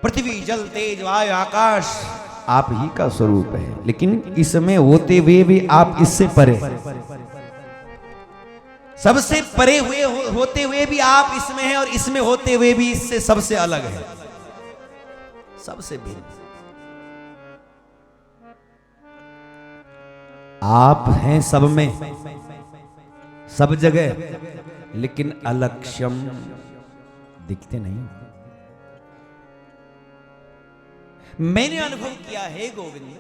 पृथ्वी जल तेज वायु आकाश आप ही का स्वरूप है, लेकिन इसमें होते हुए भी आप इससे परे, सबसे परे हुए होते हुए भी आप इसमें हैं, और इसमें होते हुए भी इससे सबसे अलग है, सबसे भिन्न। आप हैं सब में, सब जगह, लेकिन अलक्ष्यम, दिखते नहीं। मैंने अनुभव किया है गोविंद,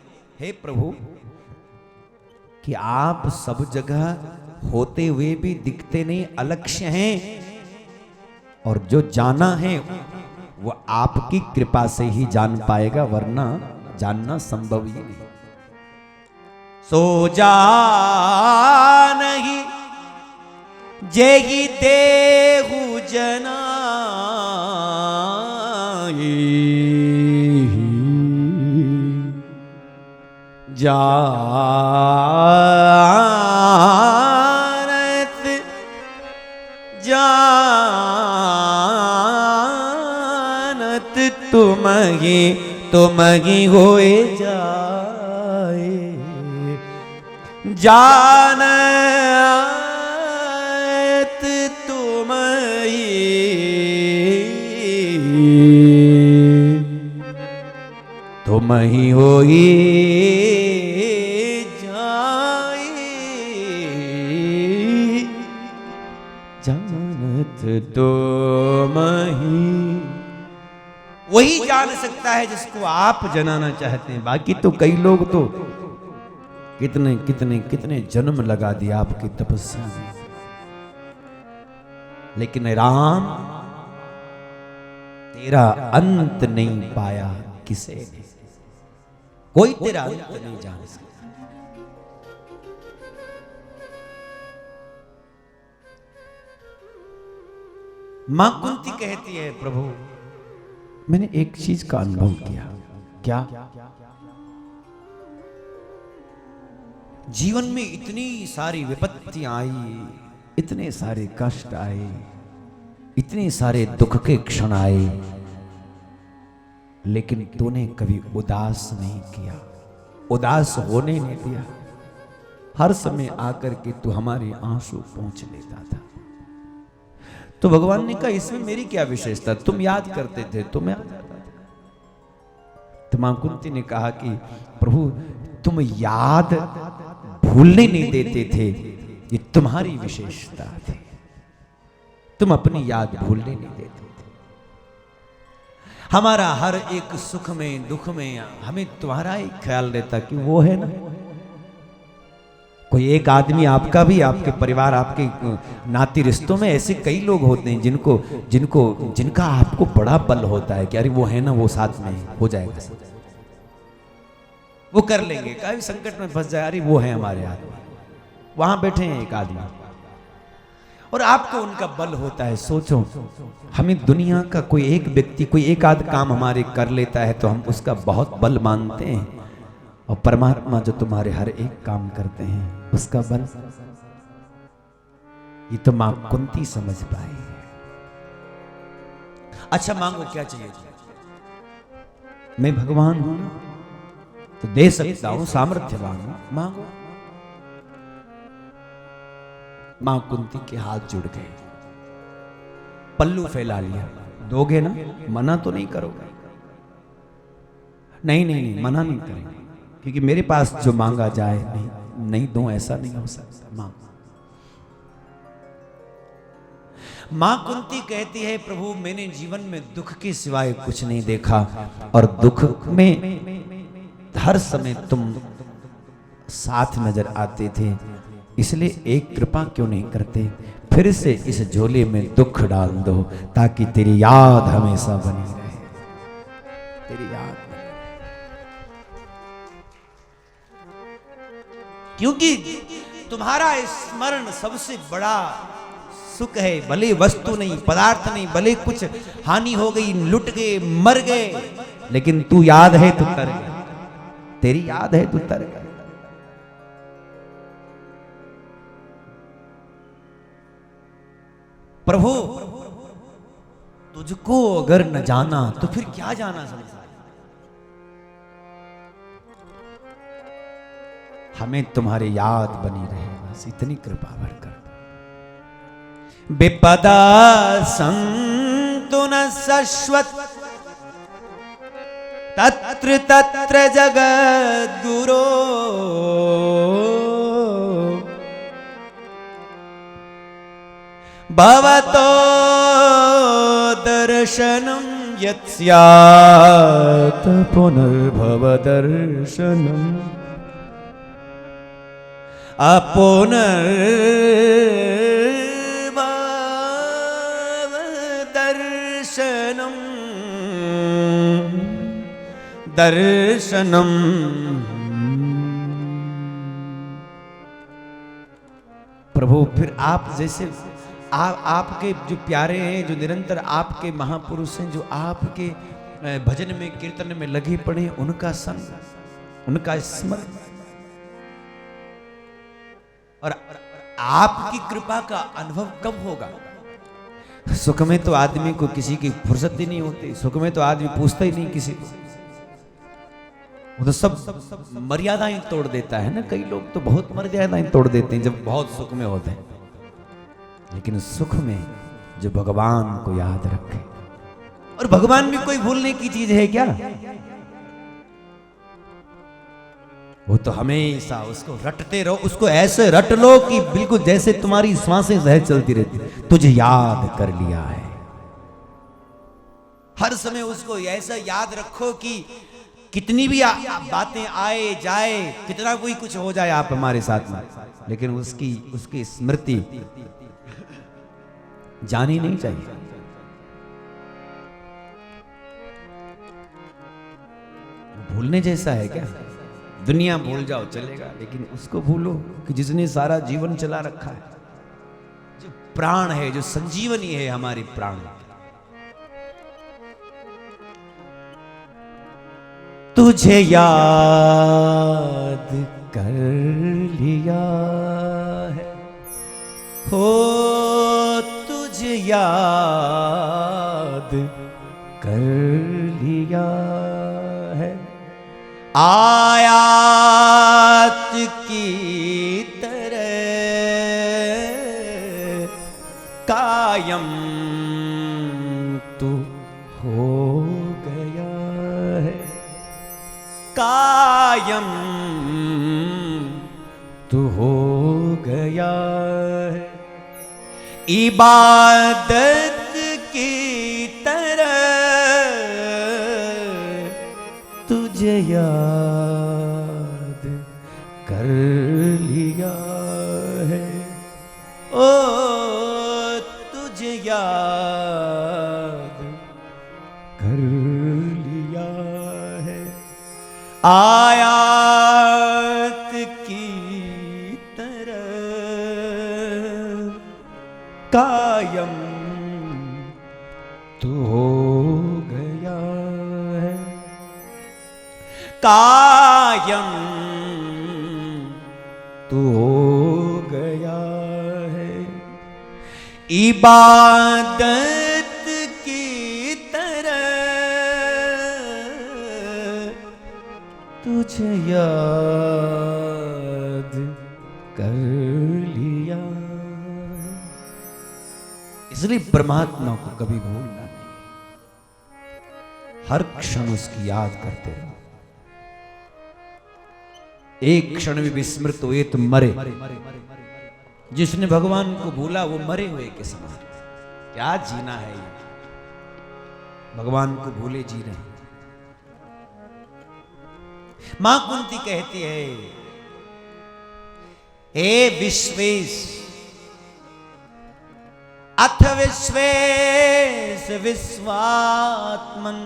हे प्रभु, कि आप सब जगह होते हुए भी दिखते नहीं, अलक्ष्य हैं, और जो जाना है वो आपकी कृपा से ही जान पाएगा, वरना जानना संभव ही नहीं। सो जानहि जेहि देहु जनाहि, जानत जानत तुमहि होए जाए, जानत तुमहि होए जानत तुमहि, वही जान सकता है जिसको आप जनाना चाहते हैं। बाकी तो कई लोग तो कितने कितने कितने जन्म लगा दिया आपकी तपस्या में, लेकिन राम तेरा अंत नहीं पाया किसे ने, कोई तेरा अंत नहीं जान सकता। मां कुंती कहती है, प्रभु मैंने एक चीज का अनुभव किया। क्या? जीवन में इतनी सारी विपत्तियां आई, इतने सारे कष्ट आए, इतने सारे दुख के क्षण आए, लेकिन तूने कभी उदास नहीं किया, उदास होने नहीं दिया। हर समय आकर के तू हमारे आंसू पोंछ लेता था। तो भगवान ने कहा, इसमें मेरी क्या विशेषता, तुम याद करते थे तो मैं आ जाता था। तो मां कुंती ने कहा कि प्रभु तुम याद भूलने नहीं देते थे, ये तुम्हारी विशेषता थी, तुम अपनी याद भूलने नहीं देते थे। हमारा हर एक सुख में दुख में हमें तुम्हारा ही ख्याल रहता कि वो है ना, कोई एक आदमी आपका भी, आपके परिवार, आपके नाती रिश्तों में ऐसे कई लोग होते हैं जिनका आपको बड़ा बल होता है कि अरे वो है ना, वो साथ में हो जाएगा, वो कर लेंगे, कभी संकट में फंस जाए, अरे वो है हमारे आदमी, वहां बैठे हैं एक आदमी, और आपको उनका बल होता है। सोचो, हमें दुनिया का कोई एक व्यक्ति कोई एक आध काम हमारे कर लेता है तो हम उसका बहुत बल मानते हैं, और परमात्मा जो तुम्हारे हर एक काम करते हैं उसका बल, ये तो मां कुंती समझ पाई। अच्छा मांगो, क्या चाहिए? मैं भगवान हूं तो दे सकता हूं, सामर्थ्यवान हूं, मांगो। मां कुंती के हाथ जुड़ गए, पल्लू फैला लिया, दोगे ना, मना तो नहीं करोगे? नहीं नहीं नहीं, मना नहीं करेंगे, क्योंकि मेरे पास जो मांगा जाए नहीं दूं, ऐसा नहीं हो सकता। मां कुंती कहती है, प्रभु मैंने जीवन में दुख के सिवाय कुछ नहीं देखा, और दुख में हर समय तुम साथ नजर आते थे, इसलिए एक कृपा क्यों नहीं करते, फिर से इस झोले में दुख डाल दो ताकि तेरी याद हमेशा बनी रहे, तेरी याद बनी रहे। क्योंकि तुम्हारा स्मरण सबसे बड़ा सुख है, भले वस्तु नहीं, पदार्थ नहीं, भले कुछ हानि हो गई, लुट गए, मर गए, लेकिन तू याद है तो तर गया, तेरी याद है तो तर गया। प्रभु तुझको अगर न जाना तो फिर क्या जाना संसार। हमें तुम्हारी याद बनी रहे, बस इतनी कृपा भर कर। विपदा संतु न शश्वत तत्र तत्र जगद्गुरो भवतो दर्शनम यत् स्यात् पुनर्भव दर्शनम अपुनर्भव दर्शनम दर्शनम। प्रभु फिर आप जैसे आपके जो प्यारे हैं, जो निरंतर आपके महापुरुष हैं, जो आपके भजन में कीर्तन में लगे पड़े, उनका संग, उनका स्मरण और आपकी कृपा का अनुभव कब होगा? सुख में तो आदमी को किसी की फुर्सत ही नहीं होती, सुख में तो आदमी पूछता ही नहीं किसी को, वो तो सब मर्यादाएं तोड़ देता है ना। कई लोग तो बहुत मर्यादाएं तोड़ देते हैं जब बहुत सुख में होते हैं, लेकिन सुख में जो भगवान को याद रखे, और भगवान भी कोई भूलने की चीज है क्या? वो तो हमेशा उसको रटते रहो, उसको ऐसे रट लो कि बिल्कुल जैसे तुम्हारी सांसें सहज चलती रहती, तुझे याद कर लिया है। हर समय उसको ऐसा याद रखो कि कितनी भी बातें आए जाए, कितना कोई कुछ हो जाए आप हमारे साथ में, लेकिन उसकी स्मृति जानी नहीं चाहिए। भूलने जैसा है क्या? दुनिया भूल जाओ चलेगा, लेकिन उसको भूलो कि जिसने सारा जीवन चला रखा है, जो प्राण है, जो संजीवनी है हमारी प्राण। तुझे याद कर लिया है हो, तुझे याद कर लिया है, आयात की तरह कायम तू हो गया है, कायम तू हो गया है, इबादत की तरह तुझे याद कर लिया है, ओ तुझे याद कर लिया है, आयात की तरह कायम तू हो गया है, कायम तू हो गया है, इबादत की तरह तुझे याद कर लिया। इसलिए परमात्मा को कभी भूलना नहीं, हर क्षण उसकी याद करते रहो। एक क्षण भी विस्मृत हुए तो मरे। जिसने भगवान को भूला वो मरे हुए के समान। क्या जीना है ये? भगवान को भूले जी रहे। मां कुंती कहती है, हे विश्वेश अथ विश्वेश विश्वात्मन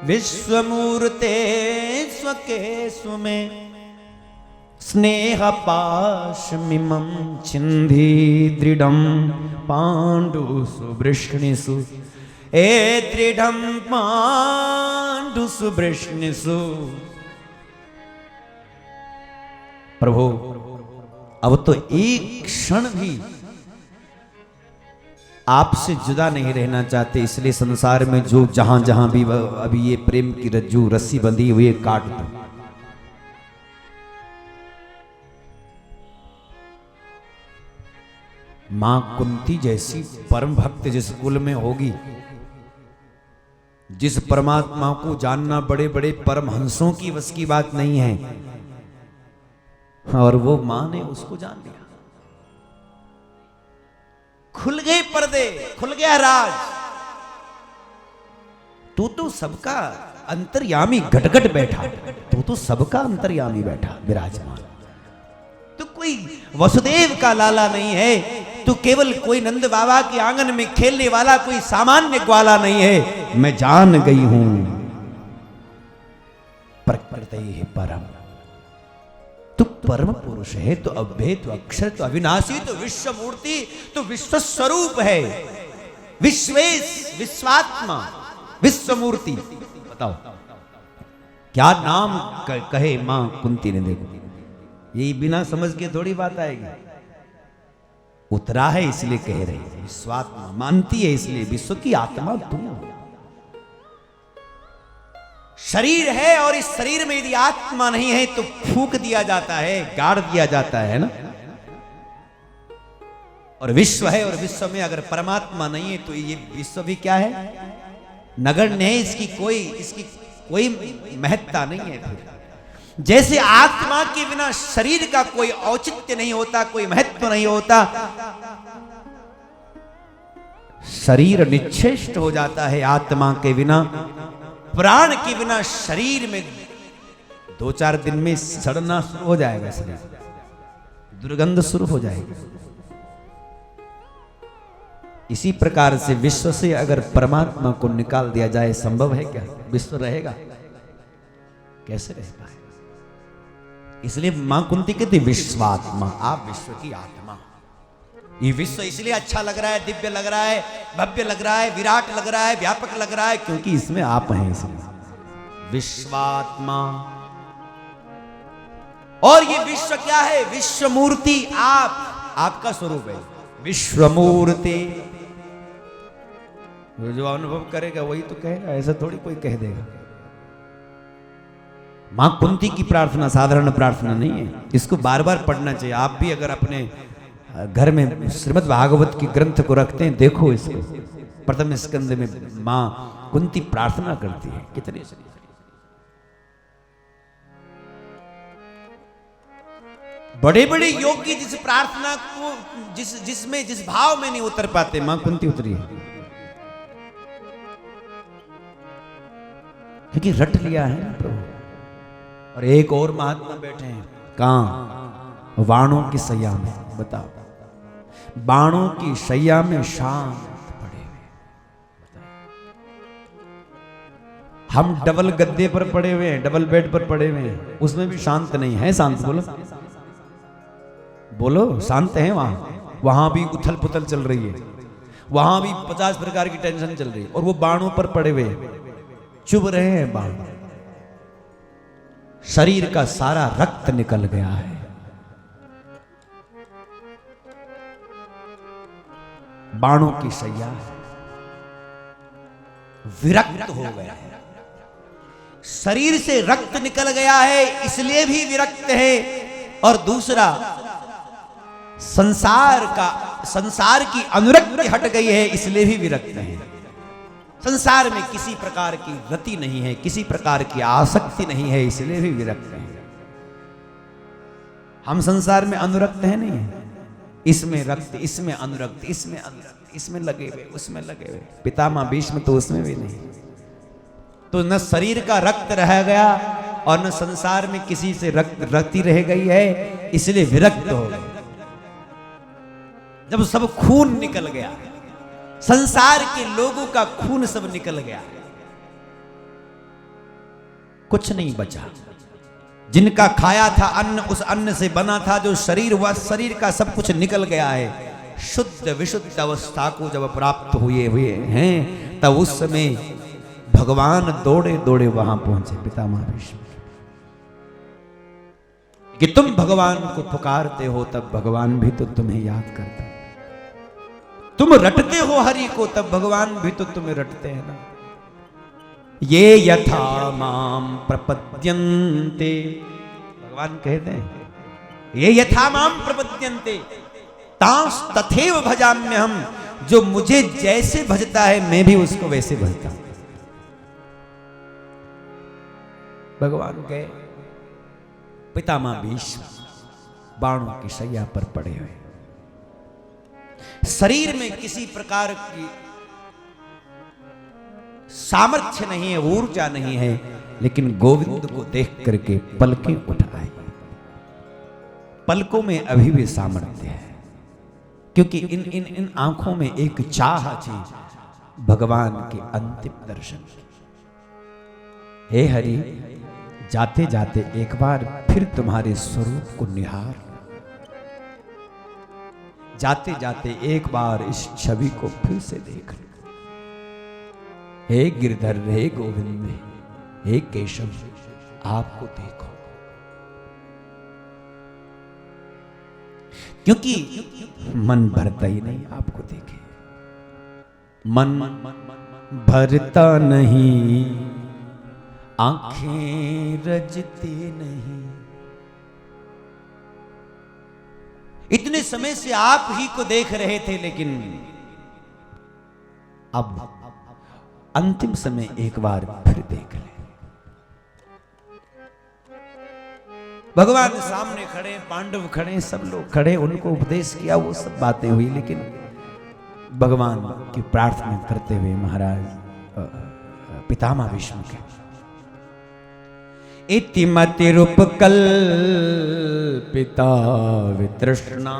विश्वमूर्ते स्वकेशु में स्नेह पाशमिमं छिन्धि दृढ़ं पाण्डुषु वृष्णिषु, ए दृढ़ं पाण्डुषु वृष्णिषु। प्रभु अब तो एक क्षण भी आपसे जुदा नहीं रहना चाहते, इसलिए संसार में जो जहां जहां भी अभी ये प्रेम की रज्जू रस्सी बंधी हुई है काट दो। मां कुंती जैसी परम भक्त जिस कुल में होगी, जिस परमात्मा को जानना बड़े बड़े परमहंसों की बस की बात नहीं है, और वो मां ने उसको जान लिया। खुल गए पर्दे, खुल गया राज। तू तो सबका अंतर्यामी घटघट बैठा, तू तो सबका अंतर्यामी बैठा विराजमान। तू कोई वसुदेव का लाला नहीं है, तू केवल कोई नंद बाबा के आंगन में खेलने वाला कोई सामान्य ग्वाला नहीं है। मैं जान गई हूं प्रकृति है परम। तू परम पुरुष है, तो अभ्य, तो अक्षर, तो अविनाशी, तो विश्व मूर्ति, तो विश्व स्वरूप है, विश्वेश, विश्वात्मा, विश्व मूर्ति। बताओ क्या नाम कहे मां कुंती ने। देखो ये बिना समझ के थोड़ी बात आएगी, उतरा है इसलिए कह रही है। विश्वात्मा मानती है इसलिए, विश्व की आत्मा तू। शरीर है और इस शरीर में यदि आत्मा नहीं है तो फूंक दिया जाता है, गाड़ दिया जाता है ना। और विश्व है और विश्व में अगर परमात्मा नहीं है तो ये विश्व भी क्या है, नगण्य है, इसकी कोई महत्ता नहीं है। फिर जैसे आत्मा के बिना शरीर का कोई औचित्य नहीं होता, कोई महत्व नहीं होता, शरीर निश्चेष्ट हो जाता है आत्मा के बिना। प्राण के बिना शरीर में 2-4 दिन में सड़ना शुरू हो जाएगा, शरीर दुर्गंध शुरू हो जाएगी। इसी प्रकार से विश्व से अगर परमात्मा को निकाल दिया जाए, संभव है क्या? विश्व रहेगा? कैसे रह पाए? इसलिए मां कुंती कहती विश्वात्मा, आप विश्व की आत्मा। ये विश्व इसलिए अच्छा लग रहा है, दिव्य लग रहा है, भव्य लग रहा है, विराट लग रहा है, व्यापक लग रहा है, क्योंकि इसमें आप हैं, इसलिए विश्वात्मा। और ये विश्व क्या है? विश्व मूर्ति, आपका स्वरूप है विश्व मूर्ति। जो अनुभव करेगा वही तो कहेगा, ऐसा थोड़ी कोई कह देगा। मां कुंती की प्रार्थना साधारण प्रार्थना नहीं है, इसको बार बार पढ़ना चाहिए। आप भी अगर अपने घर में श्रीमद् भागवत की ग्रंथ को रखते हैं, देखो इसको प्रथम स्कंद में मां कुंती प्रार्थना करती है। कितने बड़े बड़े योगी जिस प्रार्थना को जिस भाव में नहीं उतर पाते, मां कुंती उतरी है, क्योंकि रट लिया है ना प्रभु। और एक और महात्मा बैठे हैं, कहां? बाणों की सैया में। बताओ, बाणों की सैया में शांत पड़े हुए। हम डबल गद्दे पर पड़े हुए हैं, डबल बेड पर पड़े हुए हैं, उसमें भी शांत नहीं है। शांत बोलो, बोलो शांत है। वहां भी उथल पुथल चल रही है, वहां भी 50 प्रकार की टेंशन चल रही है, और वो बाणों पर पड़े हुए हैं, चुभ रहे हैं बाण। शरीर का सारा रक्त निकल गया है, बाणों की सैया, विरक्त हो गया है। शरीर से रक्त निकल गया है इसलिए भी विरक्त है, और दूसरा संसार की अनुरक्ति हट गई है इसलिए भी विरक्त है। संसार में किसी प्रकार की रति नहीं है, किसी प्रकार की आसक्ति नहीं है, इसलिए भी विरक्त है। हम संसार में अनुरक्त है नहीं है, इसमें रक्त, इसमें अनुरक्त, इसमें अनुरक्त, इसमें लगे हुए, उसमें लगे हुए। पितामह भीष्म तो उसमें भी नहीं। तो न शरीर का रक्त रह गया और न संसार में किसी से रति रह गई है, इसलिए विरक्त हो गए। जब सब खून निकल गया, संसार के लोगों का खून सब निकल गया, कुछ नहीं बचा। जिनका खाया था अन्न, उस अन्न से बना था जो शरीर, वह शरीर का सब कुछ निकल गया है। शुद्ध विशुद्ध अवस्था को जब प्राप्त हुए हैं, तब उस समय भगवान दौड़े दौड़े वहां पहुंचे, पितामह भीष्म, कि तुम भगवान को पुकारते हो, तब भगवान भी तो तुम्हें याद करते। तुम रटते हो हरि को, तब भगवान भी तो तुम्हें रटते हैं ना। ये यथा माम प्रपद्यन्ते, भगवान कहते हैं ये यथा माम प्रपद्यन्ते तांस तथैव भजाम्यहम्, जो मुझे जैसे भजता है मैं भी उसको वैसे भजता हूं। भगवान गए, पितामह भीष्म बाणों की शैया पर पड़े हुए, शरीर में किसी प्रकार की सामर्थ्य नहीं है, ऊर्जा नहीं है, लेकिन गोविंद को देख करके पलकें उठाई। पलकों में अभी भी सामर्थ्य है, क्योंकि इन इन इन आंखों में एक चाह थी भगवान के अंतिम दर्शन की। हे हरि, जाते जाते एक बार फिर तुम्हारे स्वरूप को निहार, जाते जाते एक बार इस छवि को फिर से देख। हे गिरधर, हे गोविंद, हे केशव, आपको देखो, क्योंकि मन भरता ही नहीं आपको देखे, मन भरता नहीं, आंखें रजती नहीं। इतने समय से आप ही को देख रहे थे, लेकिन अब अंतिम समय एक बार फिर देख ले। भगवान सामने खड़े, पांडव खड़े, सब लोग खड़े, उनको उपदेश किया, वो सब बातें हुई, लेकिन भगवान की प्रार्थना करते हुए महाराज पितामह भीष्म के इतिमतिरुपकल्पिता वितृष्णा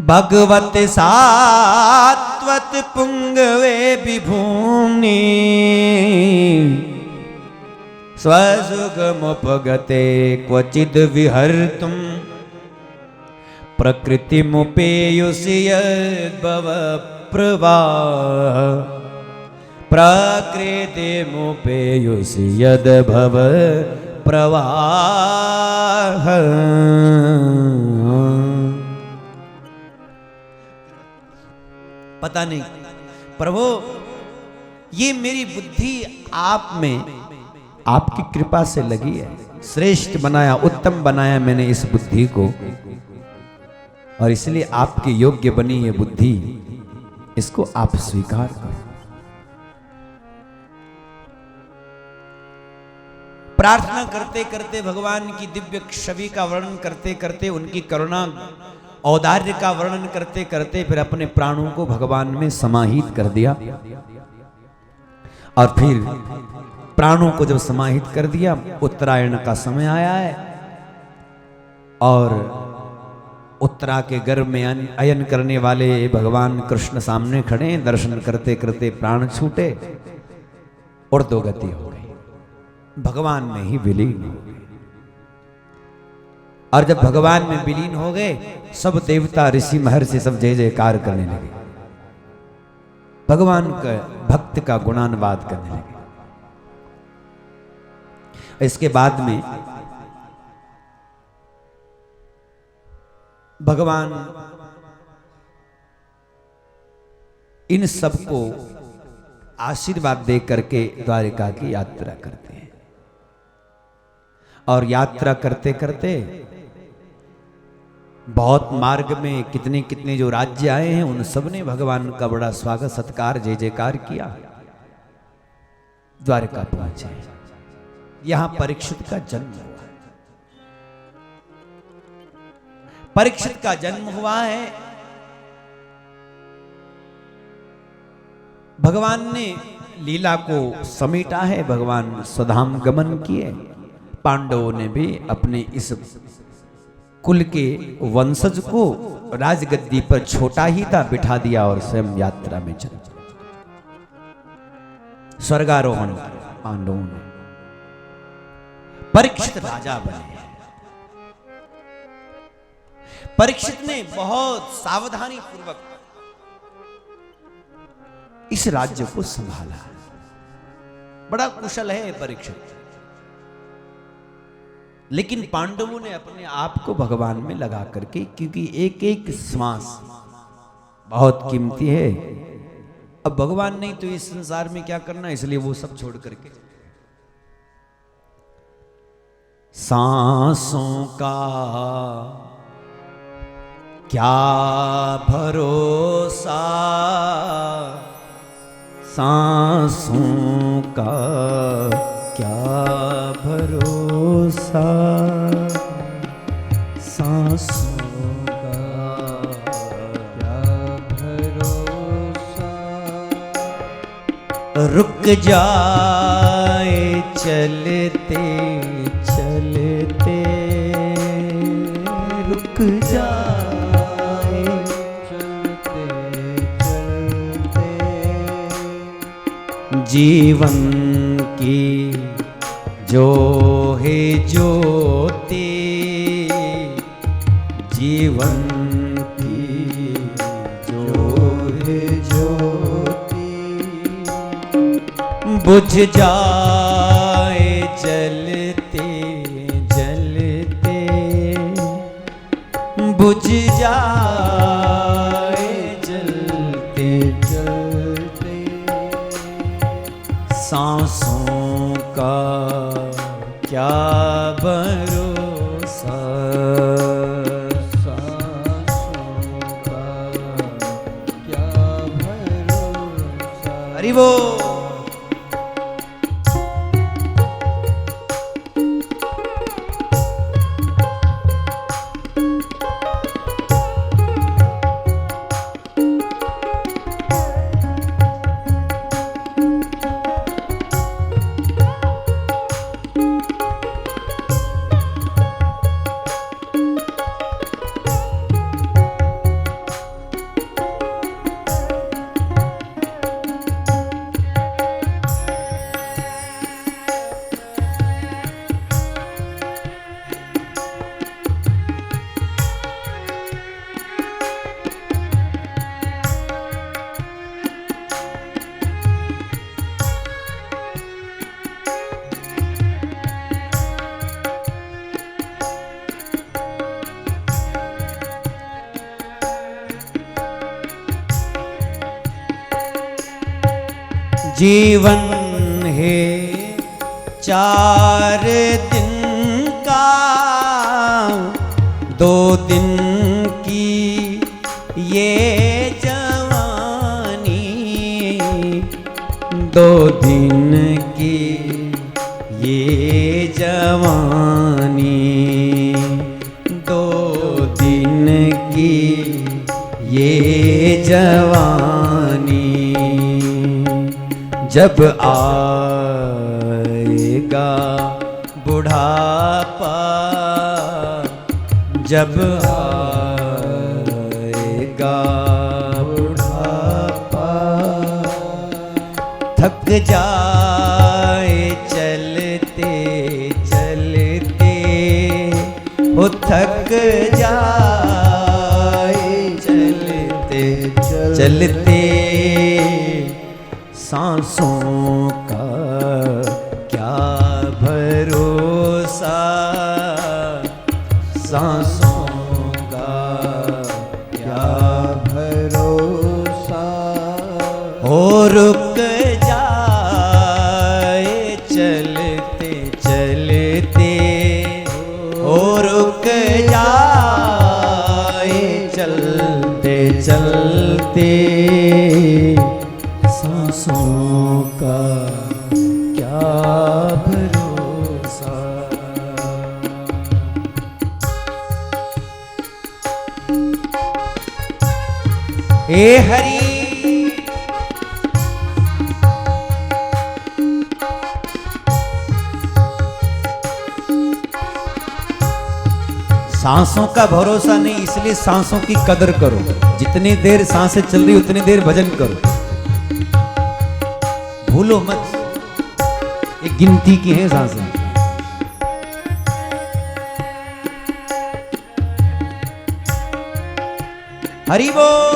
भगवत सात्वत पुंगवे विभूमि स्वसुगमुपगते क्वचिद् विहर्तुं प्रकृतिमुपेयुषि यद्भव प्रवाह प्रकृतिमुपेयुषि यद्भव प्रवाह। पता नहीं प्रभु, ये मेरी बुद्धि आप में आपकी कृपा से लगी है, श्रेष्ठ बनाया, उत्तम बनाया मैंने इस बुद्धि को, और इसलिए आपके योग्य बनी ये बुद्धि, इसको आप स्वीकार करो। प्रार्थना करते करते, भगवान की दिव्य छवि का वर्णन करते करते, उनकी करुणा औदार्य का वर्णन करते करते फिर अपने प्राणों को भगवान में समाहित कर दिया। और फिर प्राणों को जब समाहित कर दिया, उत्तरायण का समय आया है और उत्तरा के गर्भ में अयन करने वाले भगवान कृष्ण सामने खड़े हैं। दर्शन करते करते प्राण छूटे और दो गति हो गई, भगवान में ही विलीन हो गए। और जब भगवान में विलीन हो गए, सब देवता ऋषि महर्षि सब जय जयकार करने लगे, भगवान का भक्त का गुणानुवाद करने लगे। इसके बाद में भगवान इन सबको आशीर्वाद दे करके द्वारिका की यात्रा करते हैं। और यात्रा करते करते बहुत मार्ग में कितने कितने जो राज्य आए हैं, उन सब ने भगवान का बड़ा स्वागत सत्कार जय जयकार किया। द्वारिका पहुंचे, यहां परीक्षित का जन्म हुआ। परीक्षित का जन्म हुआ है। भगवान ने लीला को समेटा है, भगवान स्वधाम गमन किए। पांडवों ने भी अपने इस कुल के वंशज को राजगद्दी पर छोटा ही था बिठा दिया और स्वयं यात्रा में चले। स्वर्गारोहण पांडवों ने, परीक्षित राजा बने। परीक्षित ने बहुत सावधानी पूर्वक इस राज्य को संभाला। बड़ा कुशल है परीक्षित। लेकिन पांडवों ने अपने आप को भगवान में लगा करके, क्योंकि एक एक श्वास बहुत कीमती है। अब भगवान नहीं तो इस संसार में क्या करना, इसलिए वो सब छोड़ करके सांसों का क्या भरोसा, सांसों का क्या भरोसा, सांसों का क्या भरोसा, रुक जाए चलते चलते, रुक जाए चलते चलते, जीवन की जो है ज्योति, जीवन की जो है ज्योति, बुझ जाए जलते जलते, बुझ जाए जलते जलते, सांसों का क्या भरोसा, सांसों का क्या भरोसा। हरि बोल। जीवन है 4 दिन का, 2 दिन की ये जवानी, 2 दिन की ये जवानी, 2 दिन की ये जवानी, जब आएगा बुढ़ापा, जब आएगा बुढ़ापा, थक जाए चलते चलते, वो थक जाए चलते चलते, सांसों का क्या भरोसा, सांसों का क्या भरोसा, हो रुक जाए चलते चलते, हो रुक जाए चलते चलते, सांसों का क्या भरोसा। हे हरि सांसों का भरोसा नहीं, इसलिए सांसों की कदर करो। जितनी देर सांसें चल रही उतनी देर भजन करो, भूलो मत, एक गिनती की है सांसें। हरि बोल।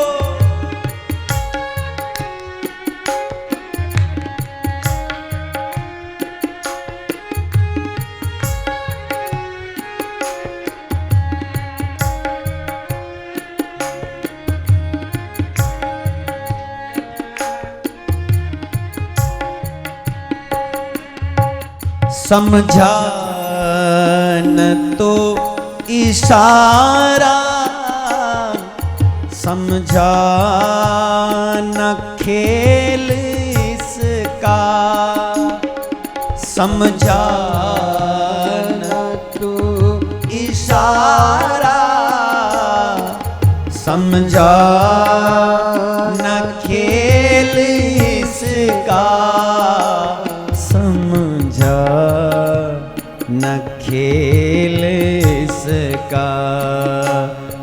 समझा न तो इशारा, समझा न खेल इसका, समझा न तो इशारा, समझा न खेल इसका, समझा न खेल इसका,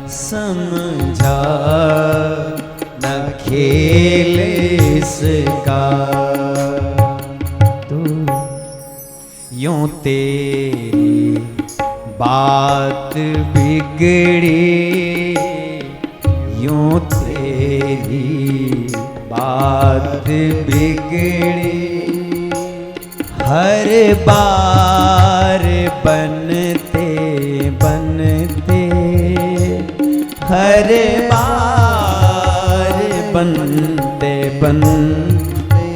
समझा न खेल इसका। तू यूं तेरी बात बिगड़ी, यूं तेरी बात बिगड़ी, हर बार बनते बनते, हर बार बनते बनते,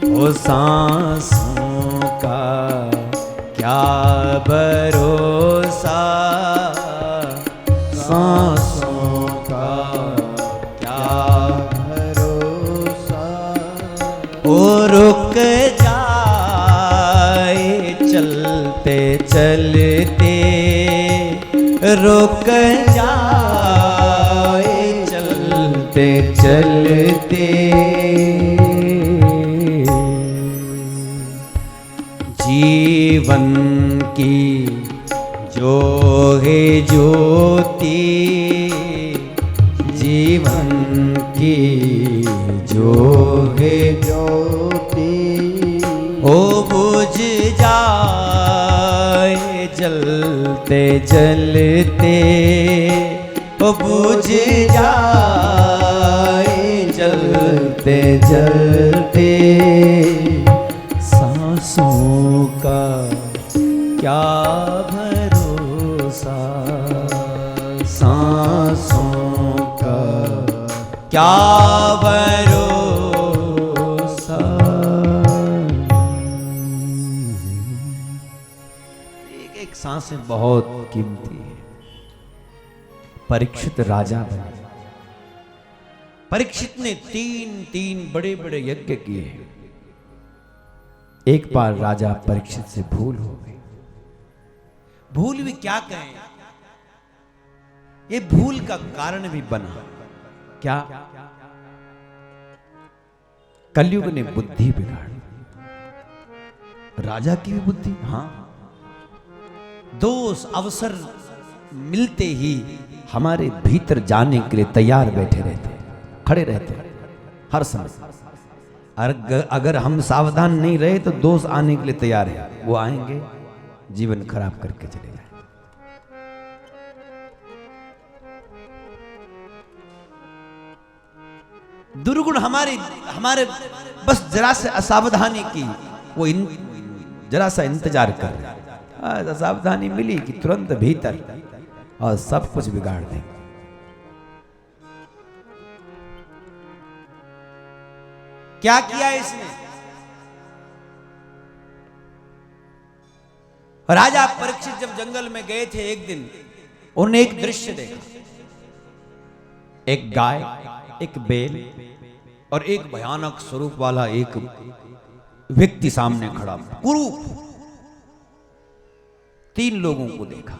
ओ सांसों का क्या भरोसा, सांसों का क्या भरोसा, ओ रुक जाए चलते चलते, रुक जाए चलते चलते, जीवन की जो है ज्योति, जीवन की जो है ज्योति, ओ बुझ जाए जलते जलते, ओ बुझ जाए जलते जलते, सांसों का क्या भरोसा, सांसों का क्या भरोसा। एक एक सांसें बहुत कीमती है। परीक्षित राजा बने। परीक्षित ने तीन बड़े बड़े यज्ञ किए। एक बार राजा परीक्षित से भूल हो गई। भूल भी क्या कहें, ये भूल का कारण भी बना क्या, कलयुग ने बुद्धि बिगाड़ी। राजा की भी बुद्धि, हाँ, दोष अवसर मिलते ही हमारे भीतर जाने के लिए तैयार बैठे रहते, खड़े रहते हर समय। अगर हम सावधान नहीं रहे तो दोष आने के लिए तैयार है, वो आएंगे, जीवन खराब करके चले जाएंगे। दुर्गुण हमारे बस जरा से असावधानी की, वो जरा सा इंतजार कर रहे। असावधानी मिली कि तुरंत भीतर और सब कुछ बिगाड़ देंगे। क्या किया इसने? राजा परीक्षित जब जंगल में गए थे एक दिन, उन्होंने एक दृश्य देखा। एक गाय, एक बैल और एक भयानक स्वरूप वाला एक व्यक्ति सामने खड़ा, कुरूप। तीन लोगों को देखा।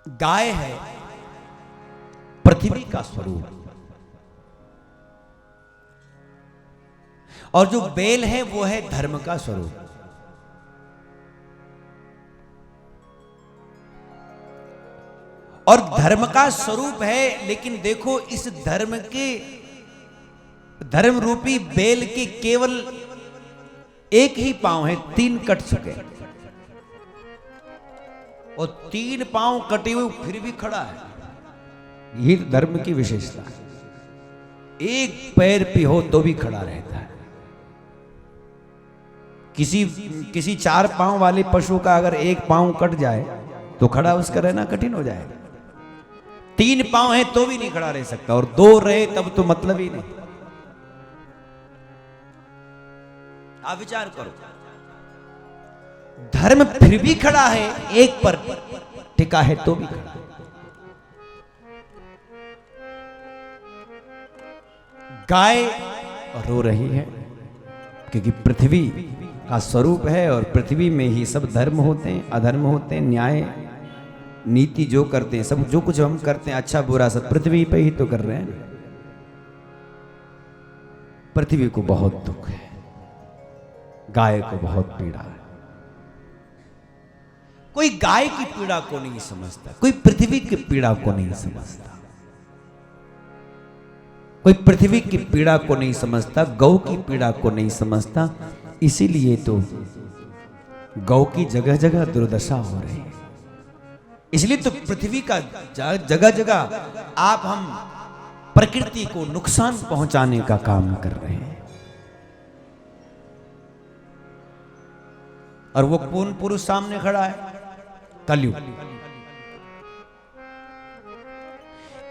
गाय है पृथ्वी का स्वरूप, और जो बैल है वो है धर्म का स्वरूप। और धर्म का स्वरूप है, लेकिन देखो इस धर्म रूपी बैल के केवल एक ही पांव है, तीन कट चुके, और तीन पांव कटे हुए फिर भी खड़ा है। ये धर्म की विशेषता है। एक पैर भी हो तो भी खड़ा रहता है। किसी चार पांव वाले पशु का अगर एक पांव कट जाए तो खड़ा उसका रहना कठिन हो जाएगा। तीन पांव है तो भी नहीं खड़ा रह सकता, और दो रहे तब तो मतलब ही नहीं। आप विचार करो, धर्म फिर भी खड़ा है, एक पर टिका है तो भी खड़ा है। गाय रो रही है क्योंकि पृथ्वी का स्वरूप है और पृथ्वी में ही सब धर्म होते हैं, अधर्म होते हैं, न्याय नीति जो करते हैं, सब जो कुछ हम करते हैं अच्छा बुरा सब पृथ्वी पे ही तो कर रहे हैं। पृथ्वी को बहुत दुख है, गाय को बहुत पीड़ा है। कोई गाय की पीड़ा को नहीं समझता, कोई पृथ्वी की पीड़ा को नहीं समझता, कोई पृथ्वी की पीड़ा को नहीं समझता, गौ की पीड़ा को नहीं समझता। इसीलिए तो गौ की जगह जगह दुर्दशा हो रही है। इसलिए तो पृथ्वी का जगह जगह आप हम प्रकृति को नुकसान पहुंचाने का काम कर रहे हैं। और वो कौन पुरुष सामने खड़ा है? कलयुग।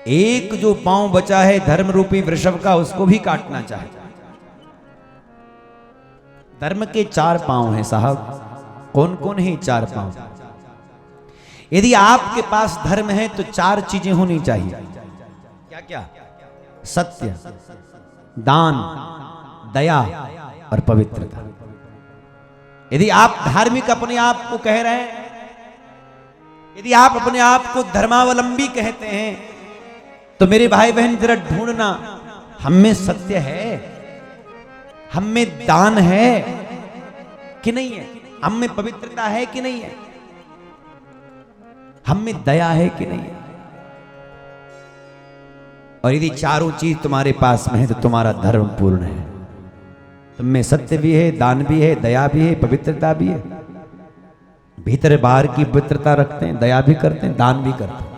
एक जो पांव बचा है धर्म रूपी वृषभ का, उसको भी काटना चाहे। धर्म के 4 पांव हैं साहब। कौन कौन है 4 पांव? यदि आपके पास धर्म है तो 4 चीजें होनी चाहिए। क्या क्या? सत्य, दान, दया और पवित्रता। यदि आप धार्मिक अपने आप को कह रहे हैं, यदि आप अपने आप को धर्मावलंबी कहते हैं, तो मेरे भाई बहन जरा ढूंढना, हम में सत्य है, हम में दान है कि नहीं है, हम में पवित्रता है कि नहीं है, हम में दया है कि नहीं है। और यदि चारों चीज तुम्हारे पास में है तो तुम्हारा धर्म पूर्ण है। तुम में सत्य भी है, दान भी है, दया भी है, पवित्रता भी है। भीतर बाहर की पवित्रता रखते हैं, दया भी करते हैं, दान भी करते हैं।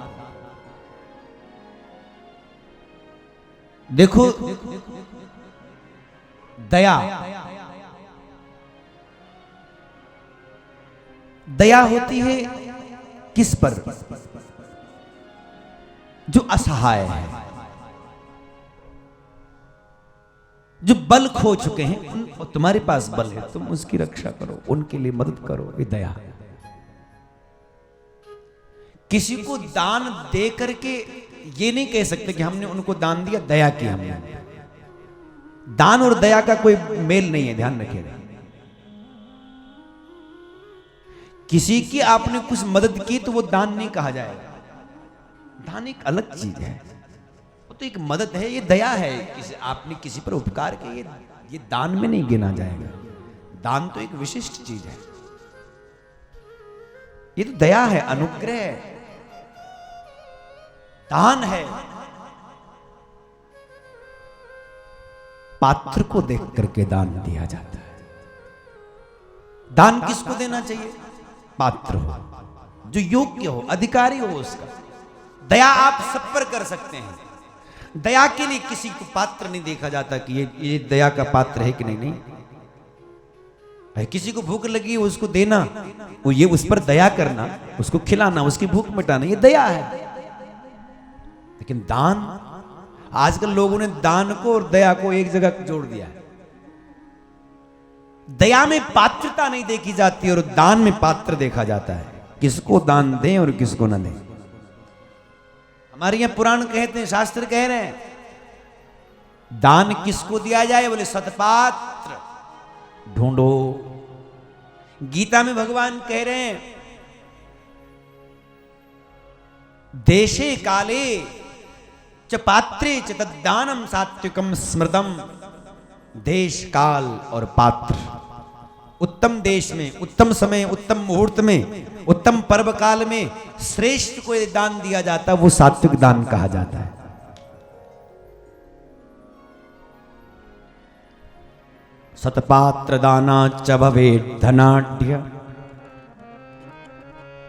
देखो दया, दया होती है किस पर? जो असहाय है, जो बल खो चुके हैं, और तुम्हारे पास बल है, तुम उसकी रक्षा करो, उनके लिए मदद करो, ये दया है। किसी को दान दे करके ये नहीं कह सकते कि हमने उनको दान दिया, दया की हमने। दान और दया का कोई मेल नहीं है, ध्यान रखिएगा। किसी की आपने कुछ मदद की तो वो दान नहीं कहा जाएगा। दान एक अलग चीज है, वो तो एक मदद है, ये दया है। आपने किसी पर उपकार किया, ये दान में नहीं गिना जाएगा। दान तो एक विशिष्ट चीज है, ये तो दया है, अनुग्रह है, दान है। पात्र को देख करके दान दिया जाता है। दान किसको देना चाहिए? पात्र हो, जो योग्य हो, अधिकारी हो उसका। दया आप सब पर कर सकते हैं। दया के लिए किसी को पात्र नहीं देखा जाता कि ये दया का पात्र है कि नहीं। नहीं भाई, किसी को भूख लगी उसको देना, वो ये उस पर दया करना, उसको खिलाना, उसकी भूख मिटाना, ये दया है। लेकिन दान, आजकल लोगों ने दान को और दया को एक जगह जोड़ दिया है। दया में पात्रता नहीं देखी जाती और दान में पात्र देखा जाता है। किसको दान दें और किसको न दें। हमारे यहां पुराण कहते हैं, शास्त्र कह रहे हैं, दान किसको दिया जाए? बोले सत्पात्र ढूंढो। गीता में भगवान कह रहे हैं, देशे काले च पात्रे च तद्दानम सात्विकम स्मृतम। देश, काल और पात्र, उत्तम देश में, उत्तम समय, उत्तम मुहूर्त में, उत्तम पर्व काल में श्रेष्ठ को दान दिया जाता है, वो सात्विक दान कहा जाता है। सतपात्र दाना च भवेत् धनाढ्य,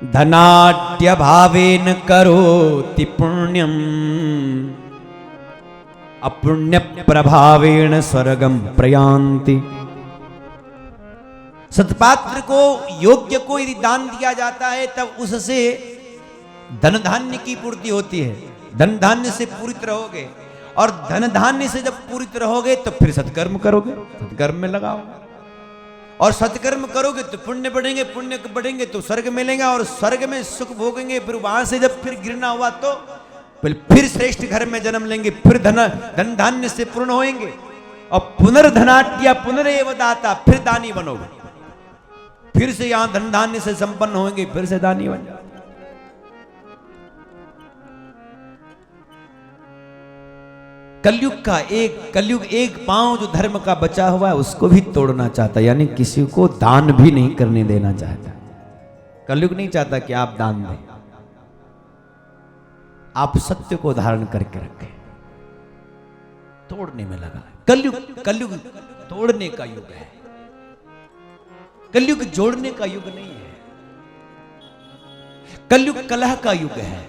धनाढ्य भावेन करोति पुण्यम, अपुण्य प्रभावेण स्वर्गम प्रयान्ति। सत्पात्र को, योग्य को यदि दान दिया जाता है तब उससे धन धान्य की पूर्ति होती है। धन धान्य से पूरित रहोगे, और धन धान्य से जब पूरित रहोगे तो फिर सत्कर्म करोगे, सत्कर्म में लगाओ। और सत्कर्म करोगे तो पुण्य बढ़ेंगे, पुण्य बढ़ेंगे तो स्वर्ग मिलेगा, और स्वर्ग में सुख भोगेंगे। फिर वहां से जब फिर गिरना हुआ तो फिर श्रेष्ठ घर में जन्म लेंगे, फिर धन धान्य से पूर्ण होएंगे, और पुनर्धनाट्या पुनरेव दाता, फिर दानी बनोगे, फिर से यहां धन धान्य से संपन्न होंगे, फिर से दानी बन जाओगे। कलयुग एक पांव जो धर्म का बचा हुआ है उसको भी तोड़ना चाहता है, यानी किसी को दान भी नहीं करने देना चाहता। कलयुग नहीं चाहता कि आप दान दें, आप सत्य को धारण करके रखें। तोड़ने में लगा है कलयुग तोड़ने का युग है, कलयुग जोड़ने का युग नहीं है। कलयुग कलह का युग है।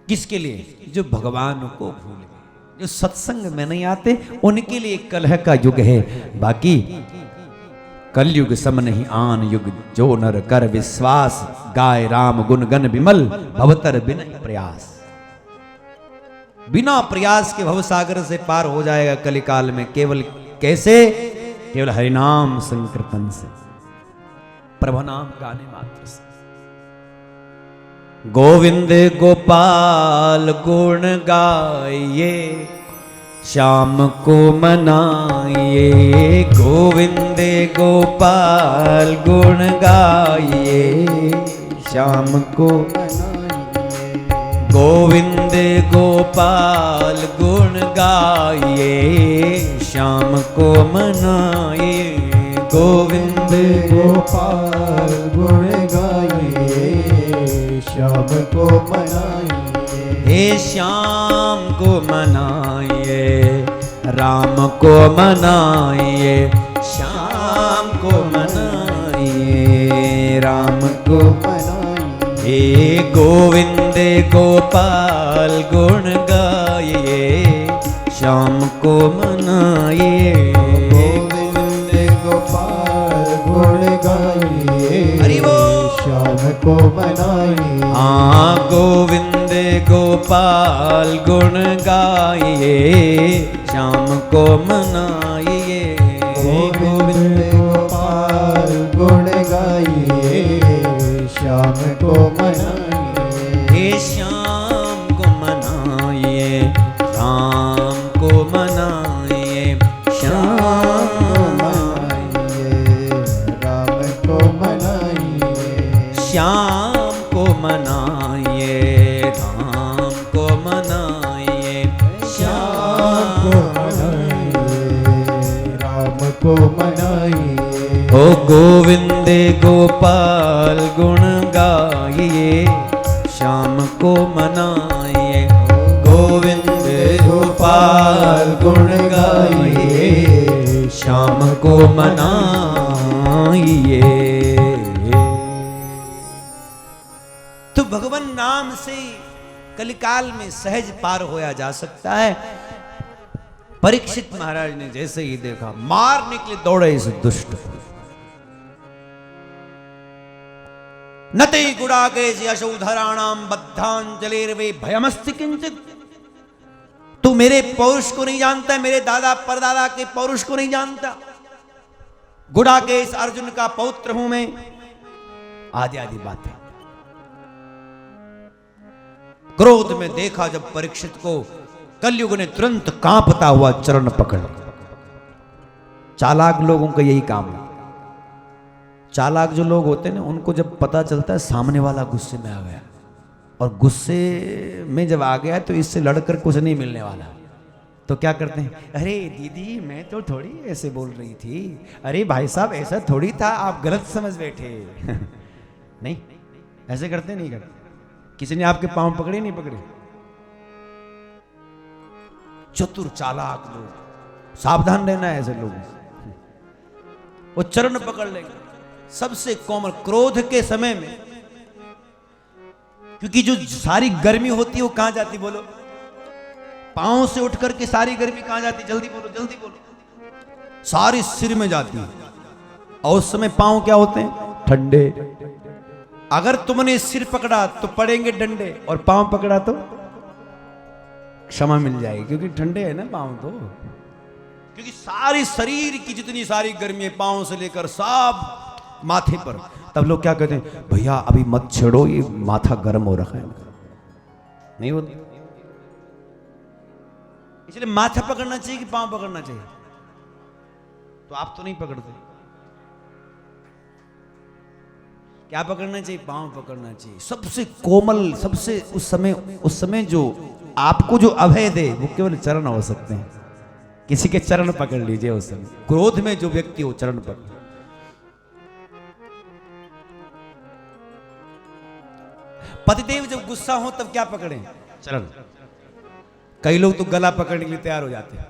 किसके लिए? जो भगवान को भूल गए, जो सत्संग में नहीं आते, उनके लिए कलह का युग है। बाकी कलयुग सम नहीं आन युग, जो नर कर विश्वास, गाय राम गुण गण विमल, भवतर बिन प्रयास। बिना प्रयास के भवसागर से पार हो जाएगा कलिकाल में। केवल कैसे? केवल हरिनाम संकीर्तन से, प्रभु नाम गाने मात्र से। गोविंद गोपाल गुण गाइए, श्याम को मनाइए। गोविंद गोपाल गुण गाइए, श्याम को मनाइए। गोविंद गोपाल गुण गाइए, श्याम को मनाइए। गोविंद गोपाल गुण गाइए, श्याम को मनाइए। हे श्याम को मनाइए, राम को मनाइए। श्याम को मनाइए, राम को मनाइए। हे गोविंद गोपाल गुण गाइए, श्याम को मनाइए। गोविंद गोपाल गुण गाइए, हरि बोल। श्याम को मनाइए। हाँ, गोविंद गोपाल गुण गाइए, श्याम को मनाइए। गोविंद गोपाल गुण गाइए, श्याम को मनाइए। हे श्याम को मनाइए, राम को मनाइए। श्याम राम को मनाइए। श्याम को मनाइए, राम को मनाइए। श्याम को मनाइए, राम को मनाइए। ओ गोविंद गोपाल गुण गाइए, श्याम को मनाइए। गोविंद गोपाल गुण गाइए, श्याम को मनाइए। तो भगवान नाम से कलिकाल में सहज पार होया जा सकता है। परीक्षित महाराज ने जैसे ही देखा, मारने के लिए दौड़े इस दुष्ट को। नते गुड़ागे यशोधराणाम बद्धांजलिर्वे भयमस्ति किंचित। तू मेरे पौरुष को नहीं जानता, मेरे दादा परदादा के पौरुष को नहीं जानता। गुड़ाकेश अर्जुन का पौत्र हूं मैं, आदि आदि बातें। क्रोध में देखा जब परीक्षित को, कलयुग ने तुरंत कांपता हुआ चरण पकड़। चालाक लोगों का यही काम है। चालाक जो लोग होते हैं ना, उनको जब पता चलता है सामने वाला गुस्से में आ गया, और गुस्से में जब आ गया तो इससे लड़कर कुछ नहीं मिलने वाला, तो क्या करते हैं? अरे दीदी मैं तो थोड़ी ऐसे बोल रही थी, अरे भाई साहब ऐसा थोड़ी था, आप गलत समझ बैठे। नहीं, ऐसे करते नहीं करते? किसी ने आपके पांव पकड़े नहीं पकड़े? चतुर चालाक लोग, सावधान रहना है ऐसे लोगों से। वो चरण पकड़ लेंगे सबसे कोमल क्रोध के समय में, क्योंकि जो सारी गर्मी होती है वो कहां जाती बोलो? पांव से उठ करके सारी गर्मी कहां जाती? जल्दी बोलो जल्दी बोलो। सारी सिर में जाती है, और उस समय पांव क्या होते हैं? ठंडे। अगर तुमने सिर पकड़ा तो पड़ेंगे डंडे, और पांव पकड़ा तो क्षमा मिल जाएगी, क्योंकि ठंडे है ना पांव तो। क्योंकि सारी शरीर की जितनी सारी गर्मी पांव से लेकर सब माथे पर। तब लोग क्या कहते हैं, भैया अभी मत छेड़ो, ये माथा गर्म हो रखा है। नहीं होता, इसलिए माथा पकड़ना चाहिए कि पांव पकड़ना चाहिए? तो आप तो नहीं पकड़ते। क्या पकड़ना चाहिए? पांव पकड़ना चाहिए। सबसे कोमल, सबसे उस समय जो आपको जो अभय दे वो केवल चरण हो सकते हैं। किसी के चरण पकड़ लीजिए उस समय। क्रोध में जो व्यक्ति हो चरण पकड़। पतिदेव जब गुस्सा हो तब क्या पकड़ें? चरण। कई लोग तो गला पकड़ने के लिए तैयार हो जाते हैं।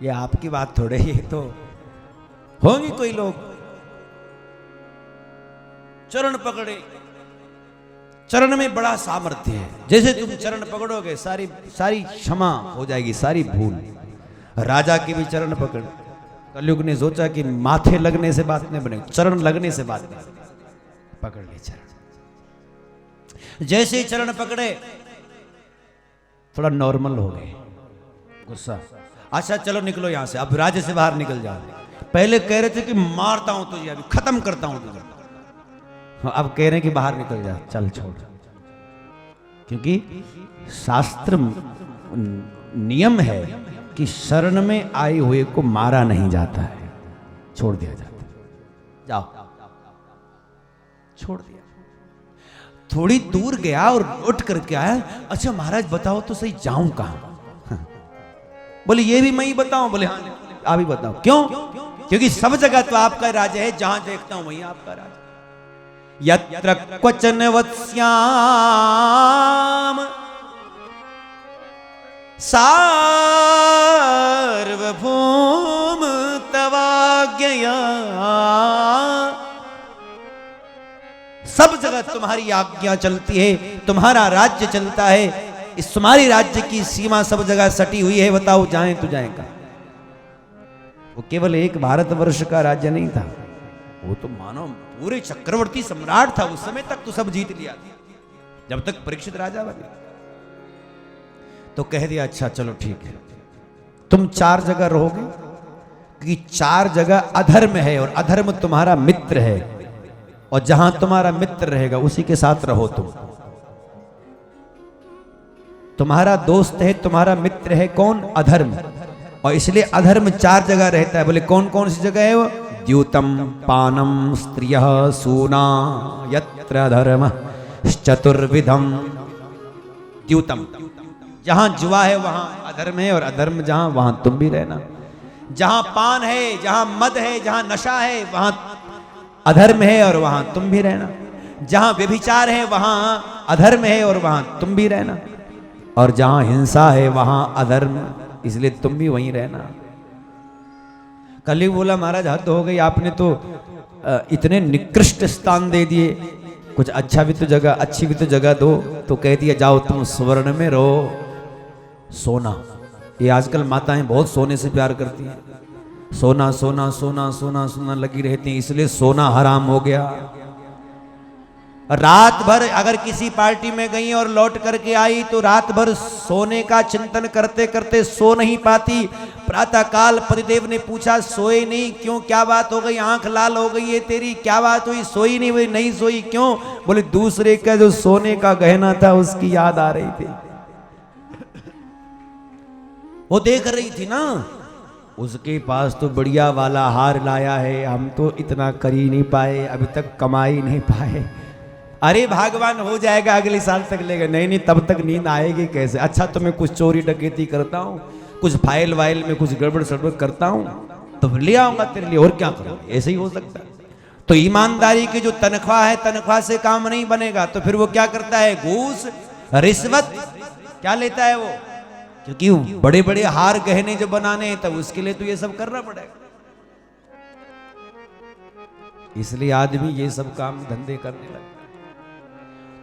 ये आपकी बात थोड़े, ये तो होंगे कोई लोग चरण पकड़े। चरण में बड़ा सामर्थ्य है। जैसे तुम चरण पकड़ोगे सारी क्षमा हो जाएगी, सारी भूल। राजा की भी चरण पकड़। कलयुग ने सोचा कि माथे लगने से बात नहीं बनेगी, चरण लगने से बात नहीं। पकड़ ले चरण। जैसे ही चरण पकड़े थोड़ा नॉर्मल हो गए। गुस्सा, अच्छा चलो निकलो यहां से, अब राज्य से बाहर निकल जाओ। पहले कह रहे थे कि मारता हूं तुझे, अभी खत्म करता हूं तुझे। अब कह रहे हैं कि बाहर निकल जा, चल छोड़। क्योंकि शास्त्र नियम है कि शरण में आए हुए को मारा नहीं जाता है, छोड़ दिया जाता है। जाओ, छोड़ दिया। थोड़ी दूर गया और लौट करके आया। अच्छा महाराज बताओ तो सही, जाऊं कहां? बोले ये भी मैं ही बताऊं? बोले हाँ आप ही बताओ। क्यों? क्योंकि सब जगह तो आपका राज्य है, जहां देखता हूं वहीं आपका राज्य। यत्र क्वचन वत्स्याम सार्वभौम तवाज्ञया। सब जगह तुम्हारी आज्ञा चलती है, तुम्हारा राज्य चलता है। इस तुम्हारी राज्य की सीमा सब जगह सटी हुई है। बताओ जाएं तो जाएं का? वो केवल एक भारतवर्ष का राज्य नहीं था, वो तो मानो पूरे चक्रवर्ती सम्राट था। उस समय तक तो सब जीत लिया, जब तक परीक्षित राजा बने। तो कह दिया अच्छा चलो ठीक है, तुम 4 जगह रहोगे, क्योंकि 4 जगह अधर्म है और अधर्म तुम्हारा मित्र है, और जहां तुम्हारा मित्र रहेगा उसी के साथ रहो। तुम्हारा दोस्त है, तुम्हारा मित्र है कौन? अधर्म। और इसलिए अधर्म 4 जगह रहता है। बोले कौन कौन सी जगह है वो? द्यूतम पानम स्त्रियः सूना यत्र अधर्म चतुर्विधम। द्यूतम, जहां जुआ है वहां अधर्म है, और अधर्म जहां वहां तुम भी रहना। जहां पान है, जहां मद है, जहां नशा है वहां अधर्म है और वहां तुम भी रहना। जहां व्यभिचार है वहां अधर्म है और वहां तुम भी रहना। और जहां हिंसा है वहां अधर्म, इसलिए तुम भी वहीं रहना। कल ही बोला महाराज हद हो गई, आपने तो इतने निकृष्ट स्थान दे दिए, कुछ अच्छा भी तो जगह, अच्छी भी तो जगह दो। तो कह दिया जाओ तुम स्वर्ण में रहो। सोना, ये आजकल माताएं बहुत सोने से प्यार करती हैं। सोना सोना सोना सोना सोना लगी रहती हैं, इसलिए सोना हराम हो गया। रात भर अगर किसी पार्टी में गई और लौट करके आई तो रात भर सोने का चिंतन करते करते सो नहीं पाती। प्रातः काल पतिदेव ने पूछा सोए नहीं क्यों, क्या बात हो गई, आंख लाल हो गई है तेरी, क्या बात हुई, सोई नहीं? बोली नहीं सोई। क्यों? बोले दूसरे का जो सोने का गहना था उसकी याद आ रही थी। वो देख रही थी ना, उसके पास तो बढ़िया वाला हार लाया है, हम तो इतना कर ही नहीं पाए, अभी तक कमाई नहीं पाए। अरे भगवान हो जाएगा, अगले साल तक लेगा। नहीं नहीं, तब तक नींद आएगी कैसे? अच्छा तो मैं कुछ चोरी डकैती करता हूँ, कुछ फाइल वाइल में कुछ गड़बड़ सड़बड़ करता हूँ तो ले आऊंगा तेरे लिए, और क्या करूँ? ऐसे ही हो सकता है। तो ईमानदारी की जो तनख्वाह है, तनख्वाह से काम नहीं बनेगा। तो फिर वो क्या करता है? घूस, रिश्वत क्या लेता है वो? क्योंकि बड़े बड़े हार गहने जो बनाने हैं तब उसके लिए तो ये सब करना पड़ेगा। इसलिए आदमी ये सब काम धंधे करने लगता है।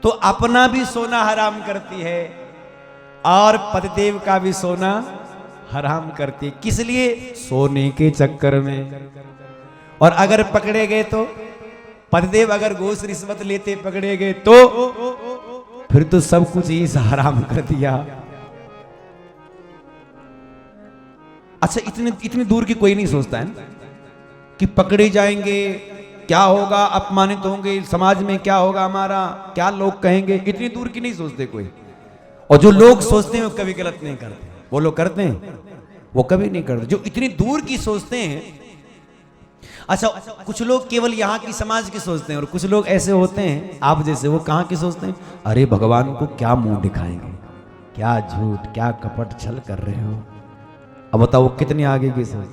तो अपना भी सोना हराम करती है और पतिदेव का भी सोना हराम करती है। किस लिए? सोने के चक्कर में। और अगर पकड़े गए तो पतिदेव अगर घूस रिश्वत लेते पकड़े गए तो फिर तो सब कुछ ही हराम कर दिया। अच्छा इतनी इतनी दूर की कोई नहीं सोचता है ना? कि पकड़े जाएंगे, क्या होगा, अपमानित होंगे, समाज में क्या होगा हमारा, क्या लोग कहेंगे, इतनी दूर की नहीं सोचते कोई। और जो लोग सोचते हैं वो कभी गलत नहीं करते, वो लोग करते हैं, वो कभी नहीं करते जो इतनी दूर की सोचते हैं। अच्छा कुछ लोग केवल यहाँ की समाज की सोचते हैं और कुछ लोग ऐसे होते हैं आप जैसे, वो कहाँ की सोचते हैं, अरे भगवान को क्या मुंह दिखाएंगे, क्या झूठ क्या कपट छल कर रहे हो। अब बताओ वो कितनी आगे की सोच,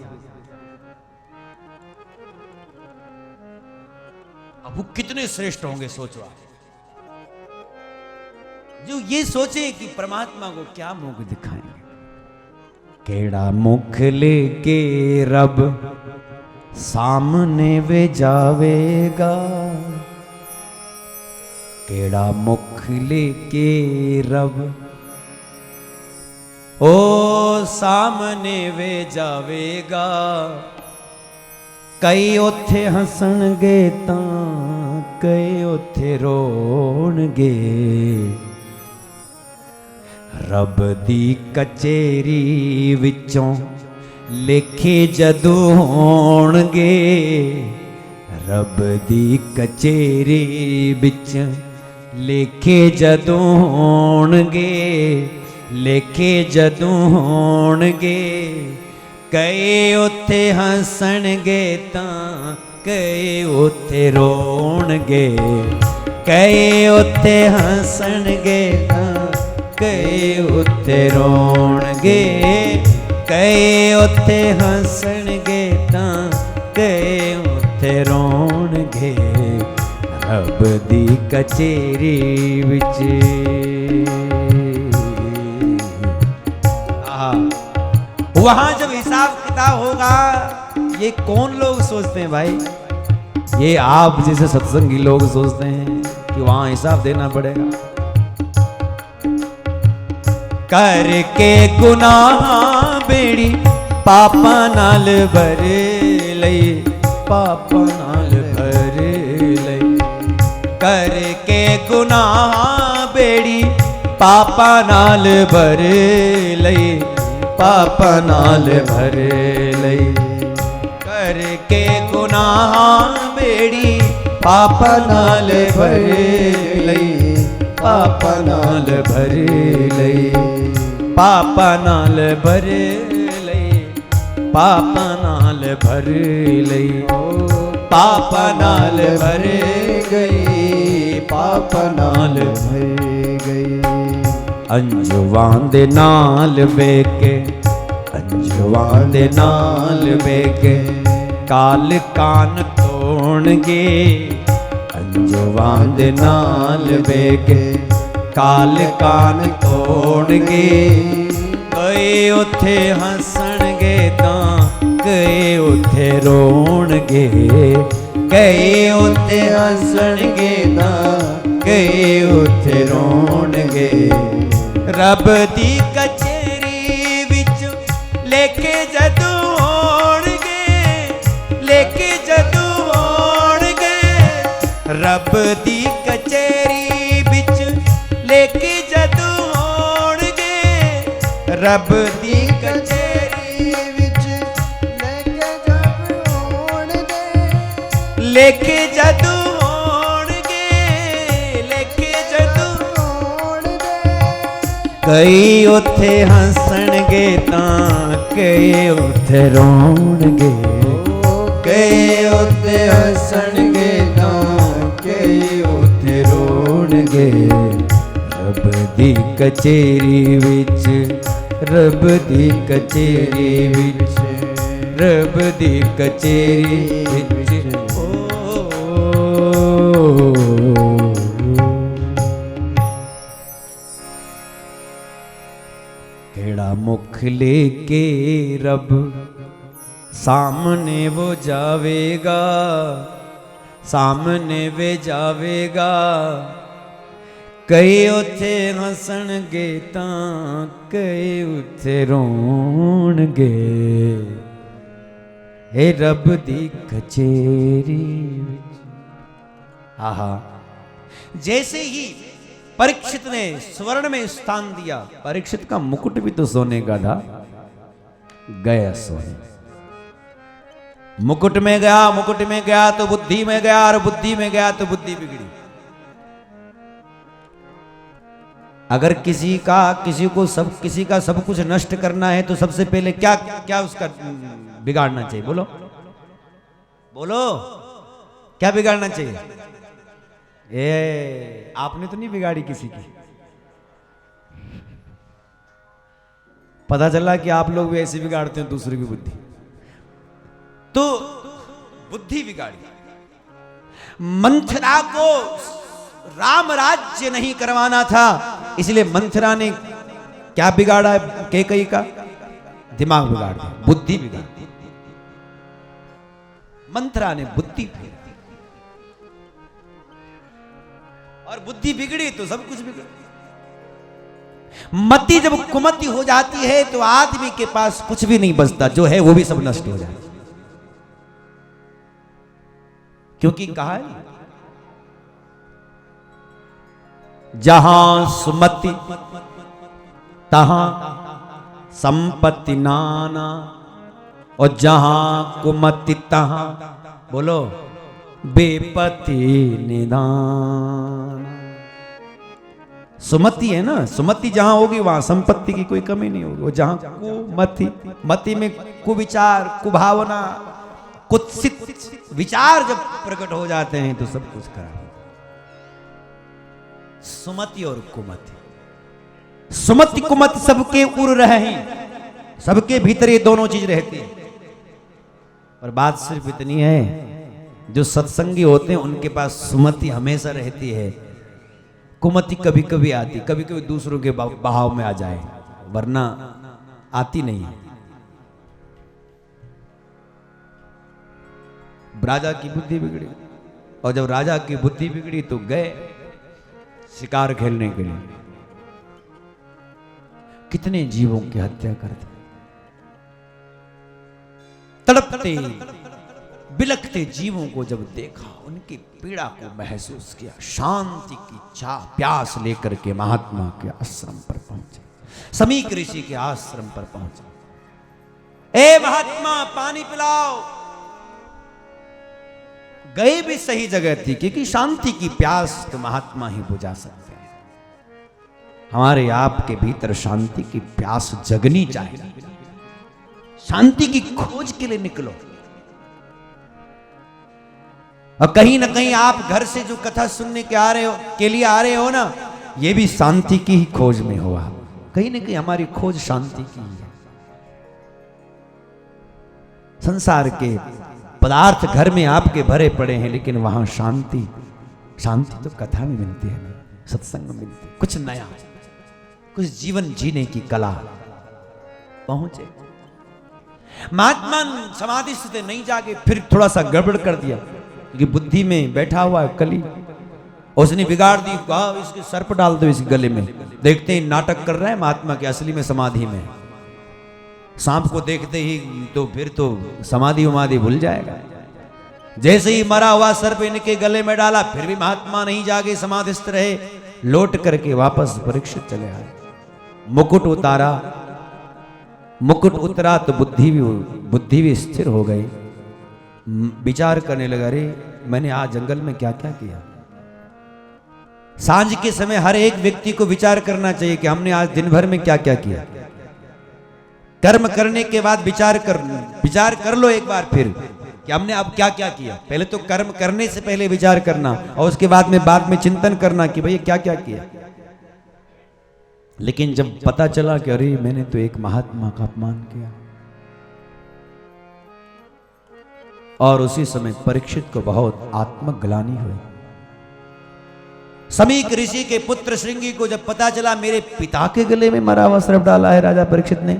अब वो कितने श्रेष्ठ होंगे सोचो आप, जो ये सोचे कि परमात्मा को क्या मुख दिखाएंगे। केड़ा मुख लेके रब सामने वे जावेगा, केड़ा मुख लेके रब ओ सामने वे जावेगा। कई उथे हसणगे तां कई उथे रोणगे, रब दी कचेरी विचों लेखे जदों होणगे, रब दी कचेरी विच लेखे जदों होणगे, लेखे जदों होणगे। कई उथे हसणगे तां कई उथे रोणगे, कई उथे हसणगे तां कई उथे रोणगे, कई उथे हसणगे तां कई उथे रोणगे। रब दी कचेरी विच वहां जब हिसाब किताब होगा, ये कौन लोग सोचते हैं भाई, ये आप जैसे सत्संगी लोग सोचते हैं कि वहां हिसाब देना पड़ेगा। करके गुनाह बेड़ी पापा नाल भर लई, पापा नाल भर लई। करके गुनाह बेड़ी पापा नाल भर लई, पापा नाल भर लई। करके गुनाह बेड़ी पापा नाल भर लई, पापा नाल भर लई, पापा नाल भर लई, पापा नाल भर लई। पापा नाल भर गई, पापा नाल भर गई। अंजुवां दे नाल बेके, अंजुवां दे नाल बेके काल कान तोड़नगे, अंजुवां दे नाल बेके काल कान तोड़नगे। कई उथे हसणगे तां कई उथे रोणगे, कई उथे हसणगे तां कई उथे रोणगे। रब दी कचेरी विच लेके जदों होणगे, लेके जदों होणगे। रब दी कचेरी विच लेके जदों होणगे, रब दी कचेरी विच लेके जदों होणगे, लेके जदों होणगे, लेके जदों होणगे। कई उथे हसणगे तां कई उथे रोणगे, कई उथे हसणगे तां कई उथे रोणगे। रब दी कचेरी विच, रब दी कचेरी विच, रब दी कचेरी विच केड़ा मुख लेके रब सामने वो जावेगा, सामने वे जावेगा। कई उथे हसणगे तां कई उथे रोणगे। हे रब दी कचेरी। आहा, जैसे ही परीक्षित ने स्वर्ण में स्थान दिया, परीक्षित का मुकुट भी तो सोने का था, गया सोने। मुकुट में गया, मुकुट में गया तो बुद्धि में गया, और बुद्धि में गया तो बुद्धि बिगड़ी। अगर किसी का सब कुछ नष्ट करना है तो सबसे पहले क्या क्या उसका बिगाड़ना चाहिए? बोलो बोलो, क्या बिगाड़ना चाहिए? आपने तो नहीं बिगाड़ी किसी की। पता चला कि आप लोग भी ऐसे बिगाड़ते हैं दूसरे की बुद्धि। तो बुद्धि बिगाड़ी। मंथरा को राम राज्य नहीं करवाना था, इसलिए मंथरा ने क्या बिगाड़ा? कैकेयी का दिमाग बिगाड़ दिया, बुद्धि बिगाड़ दी। मंथरा ने बुद्धि फेर दी, और बुद्धि बिगड़ी तो सब कुछ बिगड़ा। मति जब कुमति हो जाती है तो आदमी के पास कुछ भी नहीं बचता, जो है वो भी सब नष्ट हो जाता। क्योंकि कहा है जहां सुमति तहां संपत्ति नाना, और जहां कुमति तहां बोलो बेपति निदान। सुमति है ना, सुमति जहां होगी वहां संपत्ति की कोई कमी नहीं होगी। और जहां कुमति, मति में कुविचार, कुभावना, कुत्सित विचार जब प्रकट हो जाते हैं तो सब कुछ खराब। सुमति और कुमति, सुमति कुमति सबके उर रहे हैं, सबके भीतर ये दोनों चीज रहती है। पर बात सिर्फ इतनी है, जो सत्संगी होते हैं उनके पास सुमति हमेशा रहती है, कुमति कभी कभी आती, कभी कभी दूसरों के बहाव में आ जाए, वरना आती नहीं है। राजा की बुद्धि बिगड़ी, और जब राजा की बुद्धि बिगड़ी तो गए शिकार खेलने के लिए। कितने जीवों की हत्या कर दी। तड़पते बिलखते जीवों को जब देखा, उनकी पीड़ा को महसूस किया, शांति की प्यास लेकर के महात्मा के आश्रम पर पहुंचे, समीक ऋषि के आश्रम पर पहुंचे। ए महात्मा पानी पिलाओ। गए भी सही जगह थी, क्योंकि शांति की प्यास तो महात्मा ही बुझा सकते हैं। हमारे आपके भीतर शांति की प्यास जगनी चाहिए। शांति की खोज के लिए निकलो। और कहीं ना कहीं आप घर से जो कथा सुनने के लिए आ रहे हो ना, ये भी शांति की ही खोज में हो। आप कहीं ना कहीं हमारी खोज शांति की है। संसार के पदार्थ घर में आपके भरे पड़े हैं, लेकिन वहां शांति तो कथा में मिलती है, सत्संग में मिलती है। कुछ नया, कुछ जीवन जीने की कला पहुंचे। महात्मा समाधि से नहीं जाके फिर थोड़ा सा गड़बड़ कर दिया, क्योंकि बुद्धि में बैठा हुआ है कली, उसने बिगाड़ दी। कहा इसके सर पर डाल दो, इस गले में। देखते ही नाटक कर रहा है महात्मा के, असली में समाधि में। सांप को देखते ही तो फिर तो समाधि उमाधि भूल जाएगा। जैसे ही मरा हुआ सर्प इनके गले में डाला, फिर भी महात्मा नहीं जागे, समाधिस्थ रहे। लौट करके वापस परीक्षित चले आए। मुकुट उतारा, मुकुट उतरा तो बुद्धि भी स्थिर हो गई। विचार करने लगा, अरे मैंने आज जंगल में क्या क्या किया। सांझ के समय हर एक व्यक्ति को विचार करना चाहिए कि हमने आज दिन भर में क्या क्या किया। कर्म करने के बाद विचार कर लो एक बार फिर कि हमने अब क्या क्या किया। पहले तो कर्म करने से पहले विचार करना, और उसके बाद में चिंतन करना कि भैया क्या क्या किया। लेकिन जब पता चला कि अरे मैंने तो एक महात्मा का अपमान किया, और उसी समय परीक्षित को बहुत आत्मग्लानि हुई। समीक ऋषि के पुत्र श्रृंगी को जब पता चला मेरे पिता के गले में मरा हुआ सर्प डाला है राजा परीक्षित ने,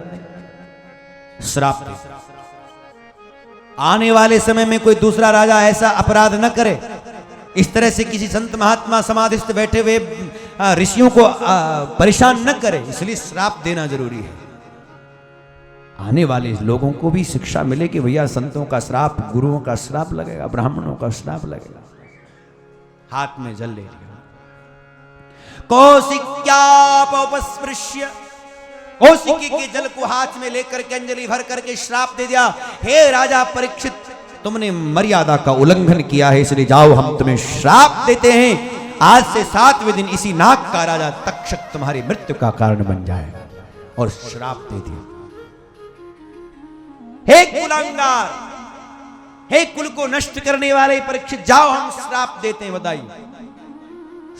श्राप दे, आने वाले समय में कोई दूसरा राजा ऐसा अपराध न करे। इस तरह से किसी संत महात्मा समाधिस्थ बैठे हुए ऋषियों को परेशान न करे, इसलिए श्राप देना जरूरी है। आने वाले लोगों को भी शिक्षा मिले कि भैया संतों का श्राप, गुरुओं का श्राप लगेगा, ब्राह्मणों का श्राप लगेगा। हाथ में जल ले लिया। कौशिक्यापस्पृश्य कौशिकी के जल को हाथ में लेकर के अंजलि भर करके श्राप दे दिया, हे राजा परीक्षित, तुमने मर्यादा का उल्लंघन किया है, इसलिए जाओ हम तुम्हें श्राप देते हैं, आज से 7वें दिन इसी नाग का राजा तक्षक तुम्हारी मृत्यु का कारण बन जाए। और श्राप दे दिया। हे कुलांगार, हे कुल को नष्ट करने वाले परीक्षित, जाओ हम श्राप देते हैं, बताइए।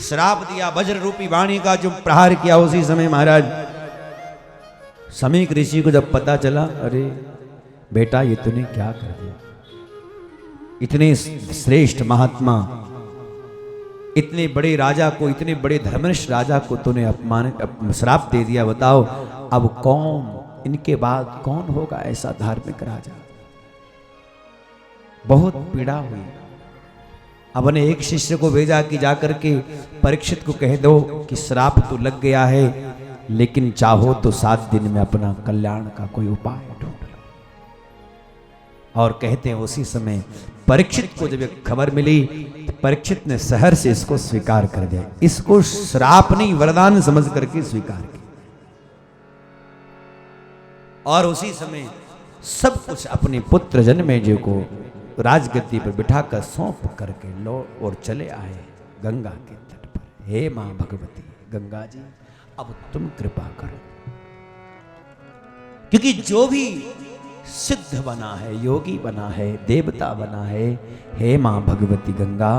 श्राप दिया, वज्र रूपी वाणी का जो प्रहार किया, उसी समय महाराज समीक ऋषि को जब पता चला, अरे बेटा ये तूने क्या कर दिया, इतने श्रेष्ठ महात्मा, इतने बड़े राजा को, इतने बड़े धर्मनिष्ठ राजा को तूने अपमान श्राप दे दिया, बताओ अब कौन, इनके बाद कौन होगा ऐसा धार्मिक राजा। बहुत पीड़ा हुई। अब ने एक शिष्य को भेजा कि जाकर के परीक्षित को कह दो कि श्राप तो लग गया है, लेकिन चाहो तो 7 दिन में अपना कल्याण का कोई उपाय ढूंढ लो। और कहते हैं उसी समय परीक्षित को जब खबर मिली, तो परीक्षित ने सहर से इसको स्वीकार कर दिया, इसको श्राप नहीं वरदान समझ करके स्वीकार किया। और उसी समय सब कुछ अपने पुत्र जन्मेजय को राजगद्दी पर बिठाकर सौंप करके लो और चले आए गंगा के तट पर। हे मां भगवती गंगा जी, अब तुम कृपा करो, क्योंकि जो भी सिद्ध बना है, योगी बना है, देवता बना है, हे मां भगवती गंगा,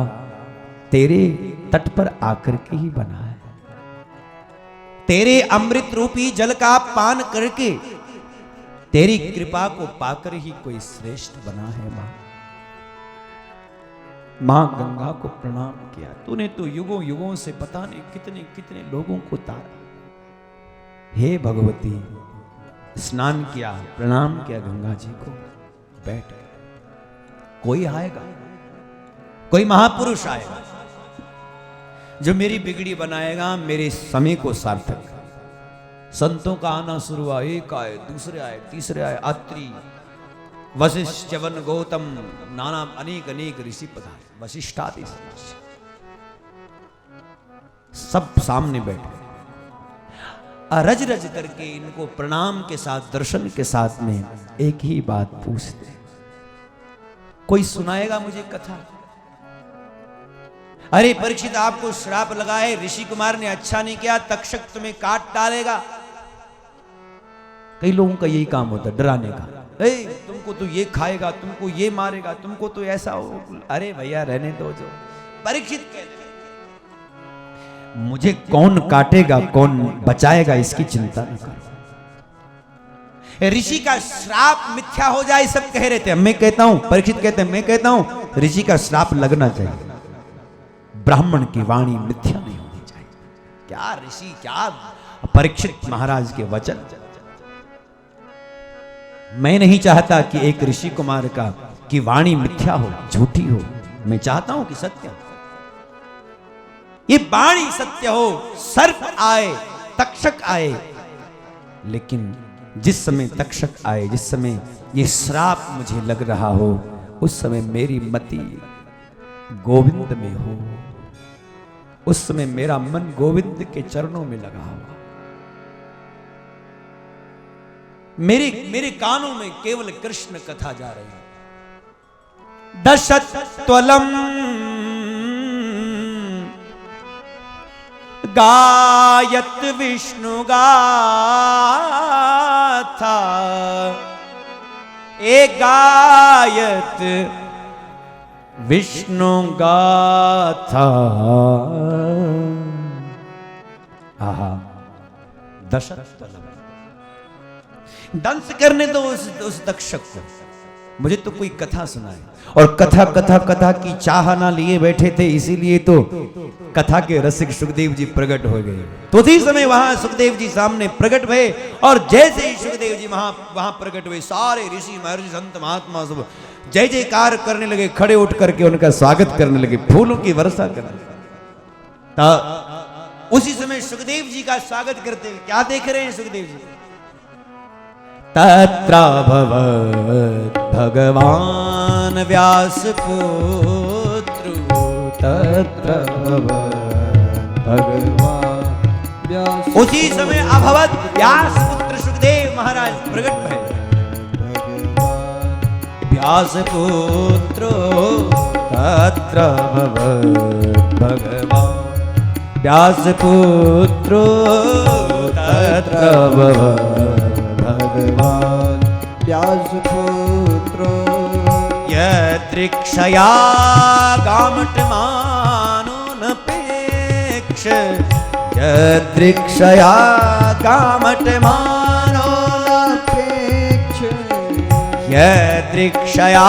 तेरे तट पर आकर के ही बना है। तेरे अमृत रूपी जल का पान करके, तेरी कृपा को पाकर ही कोई श्रेष्ठ बना है। मां गंगा को प्रणाम किया, तूने तो युगों युगों से पता नहीं कितने कितने लोगों को तारा। हे भगवती, स्नान किया, प्रणाम किया गंगा जी को, बैठ गए। कोई आएगा, कोई महापुरुष आएगा जो मेरी बिगड़ी बनाएगा, मेरे समय को सार्थक। संतों का आना शुरू हुआ, एक आए, दूसरे आए, तीसरे आए, अत्रि, वशिष्ठ, च्यवन, गौतम, नाना अनेक अनेक ऋषि पधारे, वशिष्ठादि सब सामने बैठे, रज रज करके इनको प्रणाम के साथ, दर्शन के साथ में एक ही बात पूछते, कोई सुनाएगा मुझे कथा? अरे परीक्षित, आपको श्राप लगा है, ऋषि कुमार ने अच्छा नहीं किया, तक्षक तुम्हें काट डालेगा। कई लोगों का यही काम होता है, डराने का। तुमको तो ये खाएगा, तुमको ये मारेगा, तुमको तो ऐसा हो। अरे भैया रहने दो। जो परीक्षित कहते, मुझे कौन काटेगा, कौन बचाएगा, इसकी चिंता न करो। ऋषि का श्राप मिथ्या हो जाए, सब कह रहे थे, मैं कहता हूं, परीक्षित कहते हैं, मैं कहता हूं ऋषि का श्राप लगना चाहिए। ब्राह्मण की वाणी मिथ्या नहीं होनी चाहिए। क्या ऋषि, क्या परीक्षित महाराज के वचन। मैं नहीं चाहता कि एक ऋषि कुमार का की वाणी मिथ्या हो, झूठी हो। मैं चाहता हूं कि सत्य, ये वाणी सत्य हो। सर्प आए, तक्षक आए, लेकिन जिस समय तक्षक आए, जिस समय ये श्राप मुझे लग रहा हो, उस समय मेरी मति गोविंद में हो, उस समय मेरा मन गोविंद के चरणों में लगा हुआ। मेरे कानों में केवल कृष्ण कथा जा रही है। दशत्वलम गायत विष्णु गाथा, ए गायत विष्णु गाथा। आहा, दशत्वलम, दंश करने दो उस तक्षक को, मुझे तो कोई कथा सुनाए। और कथा कथा कथा की चाह ना लिए बैठे थे, इसीलिए तो कथा के रसिक सुखदेव जी प्रकट हो गए। तो उसी समय वहां सुखदेव जी सामने प्रकट हुए, और जैसे ही सुखदेव जी वहां प्रकट हुए, सारे ऋषि महर्षि संत महात्मा सब जय जयकार करने लगे, खड़े उठ करके उनका स्वागत करने लगे, फूलों की वर्षा करने लगे। उसी समय सुखदेव जी का स्वागत करते हुए क्या देख रहे हैं सुखदेव जी? तत्राभवत् भगवान व्यासपुत्र, तत्राभवत् भगवान व्यास उसी समय अभवत व्यास पुत्र सुखदेव महाराज प्रकट भय। व्यास पुत्र तत्र अभवत् भगवान, व्यास पुत्र तत्र अभवत् भगवान। व्यास पुत्र यदृक्षया गामटमानोऽनपेक्ष, यदृक्षया गामटमानोऽनपेक्ष, यदृक्षया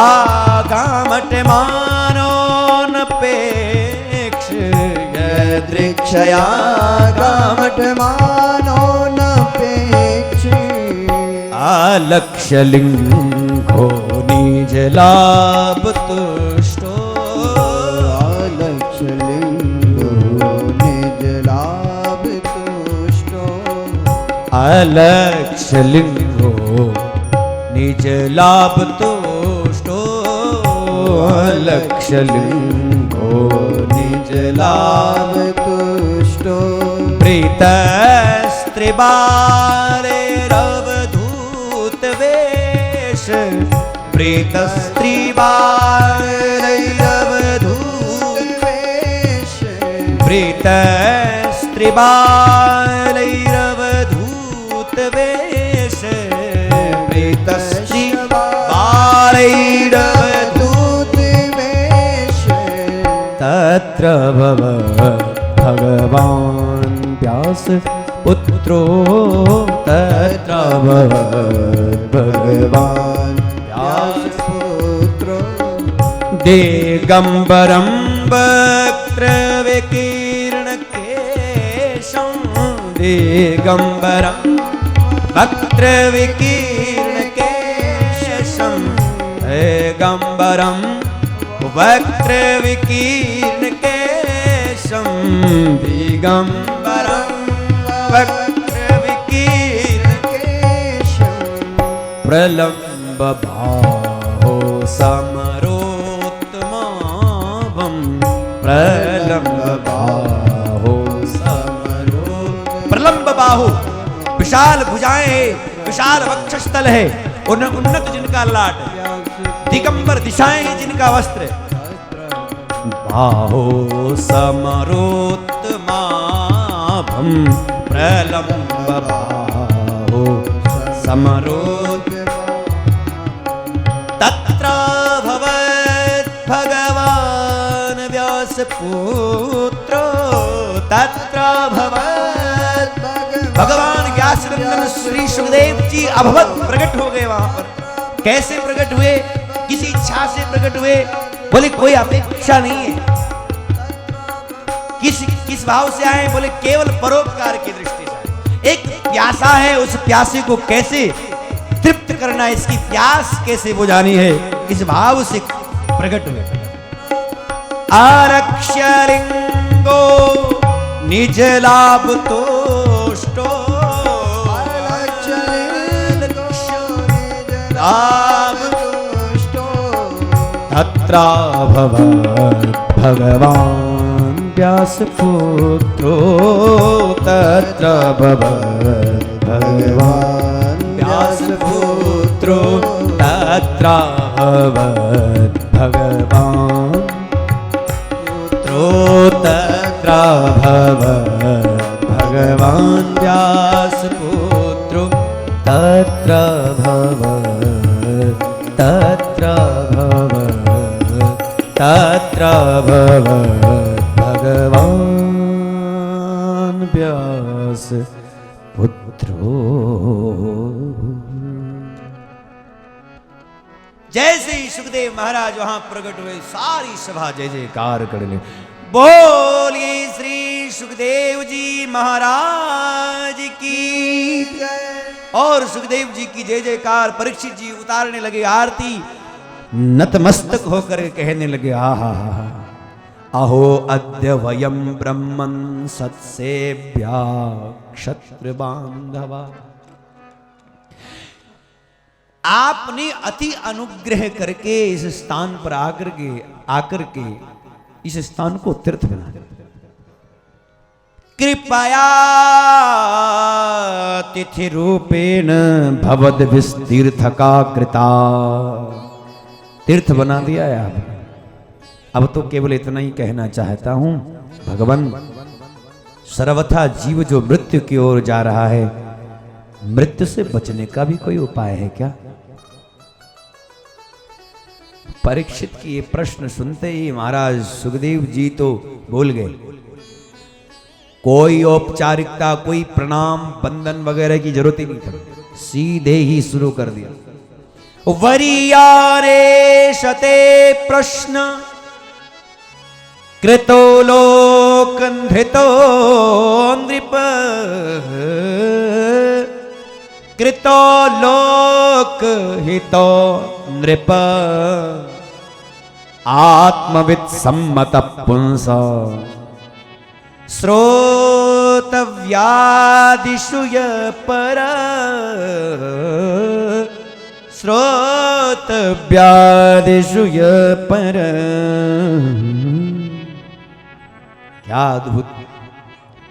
गामटमानोऽनपेक्ष, यदृक्षया गामटमानोऽनपेक्ष। अलक्ष्यलिङ्गो निजलाभ तुष्टो, अलक्ष्यलिङ्गो निजलाभ तुष्टो। अलक्ष्यलिङ्गो निजलाभ तुष्टो, अलक्ष्यलिङ्गो निजलाभ तुष्टो। प्रीतस्त्रिबालैरवधूतवेश, प्रीतस्त्रिबालैरवधूतवेश, प्रीतस्त्रिबालैरवधूतवेश, प्रीतस्त्रिबालैरवधूतवेश। तत्र भवत् भगवान व्यास पुत्रो, तत्र भवत् भगवान व्यास पुत्रो। दिगम्बरं वक्त्रविकीर्णकेशं, दिगम्बरं वक्त्रविकीर्णकेशं, दिगम्बरं वक्त्रविकीर्णकेशं, दिगम्बरं वक्त्रविकीर्णकेशं। प्रलम्बबाहो समरोत्तमाभं, प्रलम्बबाहो समरो, प्रलम्ब बाहु विशाल भुजाएं है, विशाल वक्षस्थल है, उन्नत जिनका लाट, दिगंबर दिशाएं हैं जिनका वस्त्र। बाहो समरोत्तमाभं, प्रलम्ब बाहो समरोत्। तत्र भवत् भगवान व्यास पुत्र, तत्र भवत् भगवान व्यासनंदन श्री सुखदेव जी अभवत प्रकट हो गए। वहां पर कैसे प्रकट हुए? किसी इच्छा से प्रकट हुए? बोले कोई अपेक्षा नहीं है। किस भाव से आए? बोले केवल परोपकार की दृष्टि से। एक प्यासा है, उस प्यासे को कैसे तृप्त करना है, इसकी प्यास कैसे बुझानी है, इस भाव से प्रकट हुए। आरक्ष्यलिंगो निज लाभ तोष्टो, लाभ तोष्टो। तत्र भवत् भगवान व्यास पुत्रो, तत्र भवत् भगवान व्यास पुत्रो, तत्र भवत् भगवान पुत्रो, तत्र भवत् भगवान व्यास पुत्रो, तत्र भवत्, तत्र भवत्, तत्र भवत् भगवान व्यास पुत्रो। जैसे ही सुखदेव महाराज वहां प्रकट हुए, सारी सभा जय जयकार करने। बोलिए श्री सुखदेव जी महाराज की जय। और सुखदेव जी की जय जयकार। परीक्षित जी उतारने लगे आरती, नतमस्तक होकर कहने लगे आहा अहो अद्य वयम ब्रह्मन् सत्सेव्या क्षत्र बांधवा। आपने अति अनुग्रह करके इस स्थान पर आकर के इस स्थान को तीर्थ बना दिया। कृपया तिथि रूपेण भवद विस्तीर्थ का कृता। तीर्थ बना दिया है अब तो केवल इतना ही कहना चाहता हूं, भगवान सर्वथा जीव जो मृत्यु की ओर जा रहा है, मृत्यु से बचने का भी कोई उपाय है क्या? परीक्षित की ये प्रश्न सुनते ही महाराज सुखदेव जी तो बोल गए। कोई औपचारिकता, कोई प्रणाम बंदन वगैरह की जरूरत ही नहीं पड़ी, सीधे ही शुरू कर दिया। वरीयारे शते प्रश्न कृतो लोकन्धृतो नृप, कृतो लोकहितो नृप, आत्मवित् सम्मत पुंस श्रोतव्यादिषु य पर, श्रोतव्यादिषु य पर। क्या अद्भुत!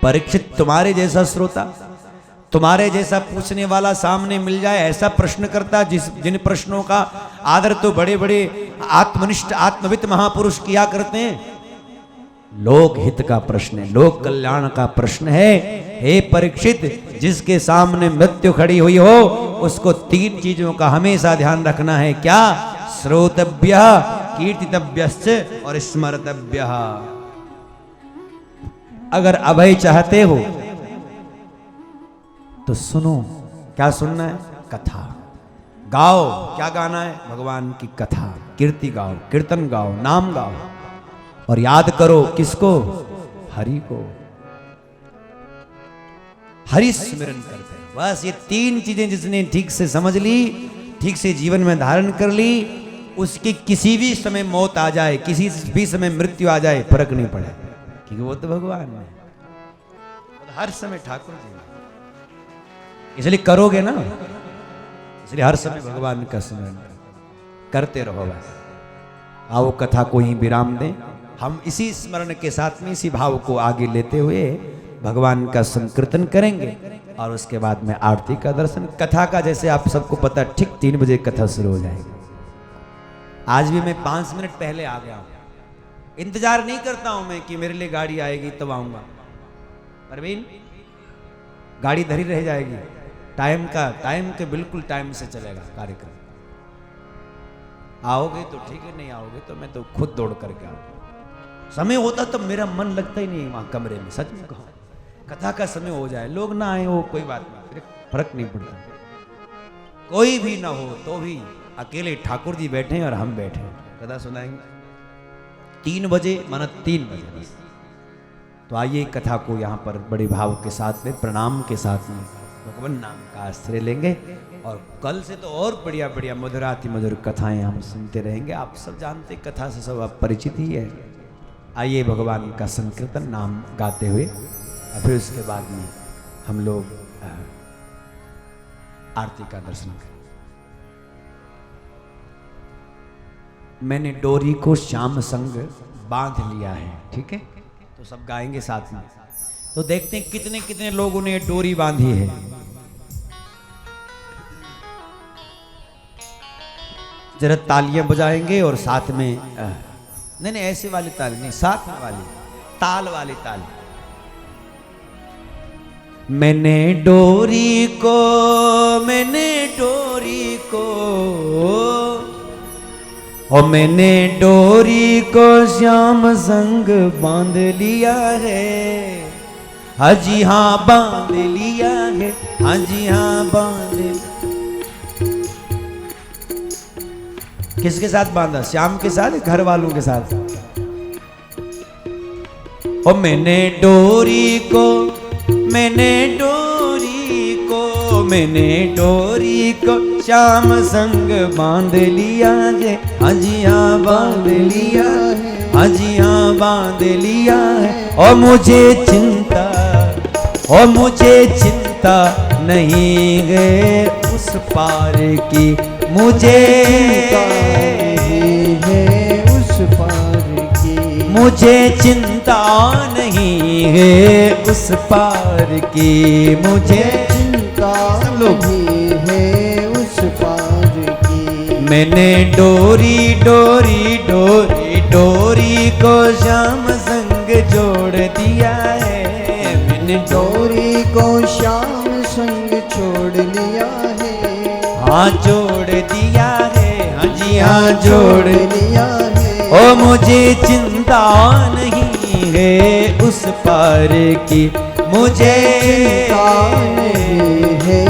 परीक्षित, तुम्हारे जैसा श्रोता, तुम्हारे जैसा पूछने वाला सामने मिल जाए, ऐसा प्रश्न करता जिन प्रश्नों का आदर तो बड़े बड़े आत्मनिष्ठ आत्मवित महापुरुष किया करते हैं। लोक हित का प्रश्न है, लोक कल्याण का प्रश्न है। हे परीक्षित, जिसके सामने मृत्यु खड़ी हुई हो उसको तीन चीजों का हमेशा ध्यान रखना है। क्या? श्रोतव्य, कीर्तितव्यश्च और स्मर्तव्य। अगर अभय चाहते हो तो सुनो। क्या सुनना है? कथा गाओ। क्या गाना है? भगवान की कथा, कीर्ति गाओ, कीर्तन गाओ, नाम गाओ और याद करो किसको? हरि को। हरि स्मरण करते हैं। बस ये तीन चीजें जिसने ठीक से समझ ली, ठीक से जीवन में धारण कर ली, उसकी किसी भी समय मौत आ जाए, किसी भी समय मृत्यु आ जाए, फर्क नहीं पड़े, क्योंकि वो तो भगवान है, हर समय ठाकुर जी। इसलिए करोगे ना, इसलिए हर समय भगवान का स्मरण करते रहो। बस आओ कथा को ही विराम दें। हम इसी स्मरण के साथ में, इसी भाव को आगे लेते हुए भगवान का संकीर्तन करेंगे और उसके बाद में आरती का दर्शन। कथा का जैसे आप सबको पता, ठीक 3 बजे कथा शुरू हो जाएगी। आज भी मैं 5 मिनट पहले आ गया हूं। इंतजार नहीं करता हूं मैं कि मेरे लिए गाड़ी आएगी तब आऊंगा। परवीन, गाड़ी धरी रह जाएगी। टाइम के बिल्कुल टाइम से चलेगा कार्यक्रम। आओगे तो ठीक है, नहीं आओगे तो मैं तो खुद दौड़ करके आऊंगा। समय होता तो मेरा मन लगता ही नहीं वहां कमरे में, सच में कहो। कथा का समय हो जाए, लोग ना आए हो कोई बात नहीं, फिर फर्क नहीं पड़ता। कोई भी ना हो तो भी अकेले ठाकुर जी बैठे और हम बैठे कथा सुनाएंगे। 3 बजे माना 3 बजे बस। तो आइए कथा को यहाँ पर बड़े भाव के साथ में, प्रणाम के साथ में भगवान नाम का आश्रय लेंगे और कल से तो और बढ़िया बढ़िया मधुराति मधुर कथाएं हम सुनते रहेंगे। आप सब जानते, कथा से सब आप परिचित ही है। आइए भगवान का संकीर्तन नाम गाते हुए और फिर उसके बाद में हम लोग आरती का दर्शन करें। मैंने डोरी को श्याम संग बांध लिया है, ठीक है? तो सब गाएंगे साथ में। तो देखते हैं कितने कितने लोगों ने डोरी बांधी है। जरा तालियां बजाएंगे और साथ में नहीं ऐसे वाली ताली नहीं, साथ में वाली ताल वाली ताली। मैंने डोरी को और मैंने डोरी को श्याम संग बांध लिया है। हाजी हाँ बांध लिया है, हाजी हाँ बांध। किसके साथ बांधा? श्याम के साथ, घर वालों के साथ। और मैंने डोरी को श्याम संग बांध लिया है। हाजी हाँ बांध लिया है, हाजी हाँ बांध लिया है। और मुझे चिंता नहीं है उस पार की, मुझे चिंता नहीं है उस पार की, मुझे चिंता नहीं है उस पार की। मैंने डोरी डोरी डोरी डोरी को श्याम संग जोड़ दिया है। मैंने डोरी को श्याम संग छोड़ लिया है। हाँ जोड़ दिया है, हाँ जी हाँ जोड़ लिया है। ओ मुझे चिंता नहीं है उस पार की, मुझे चिंता नहीं है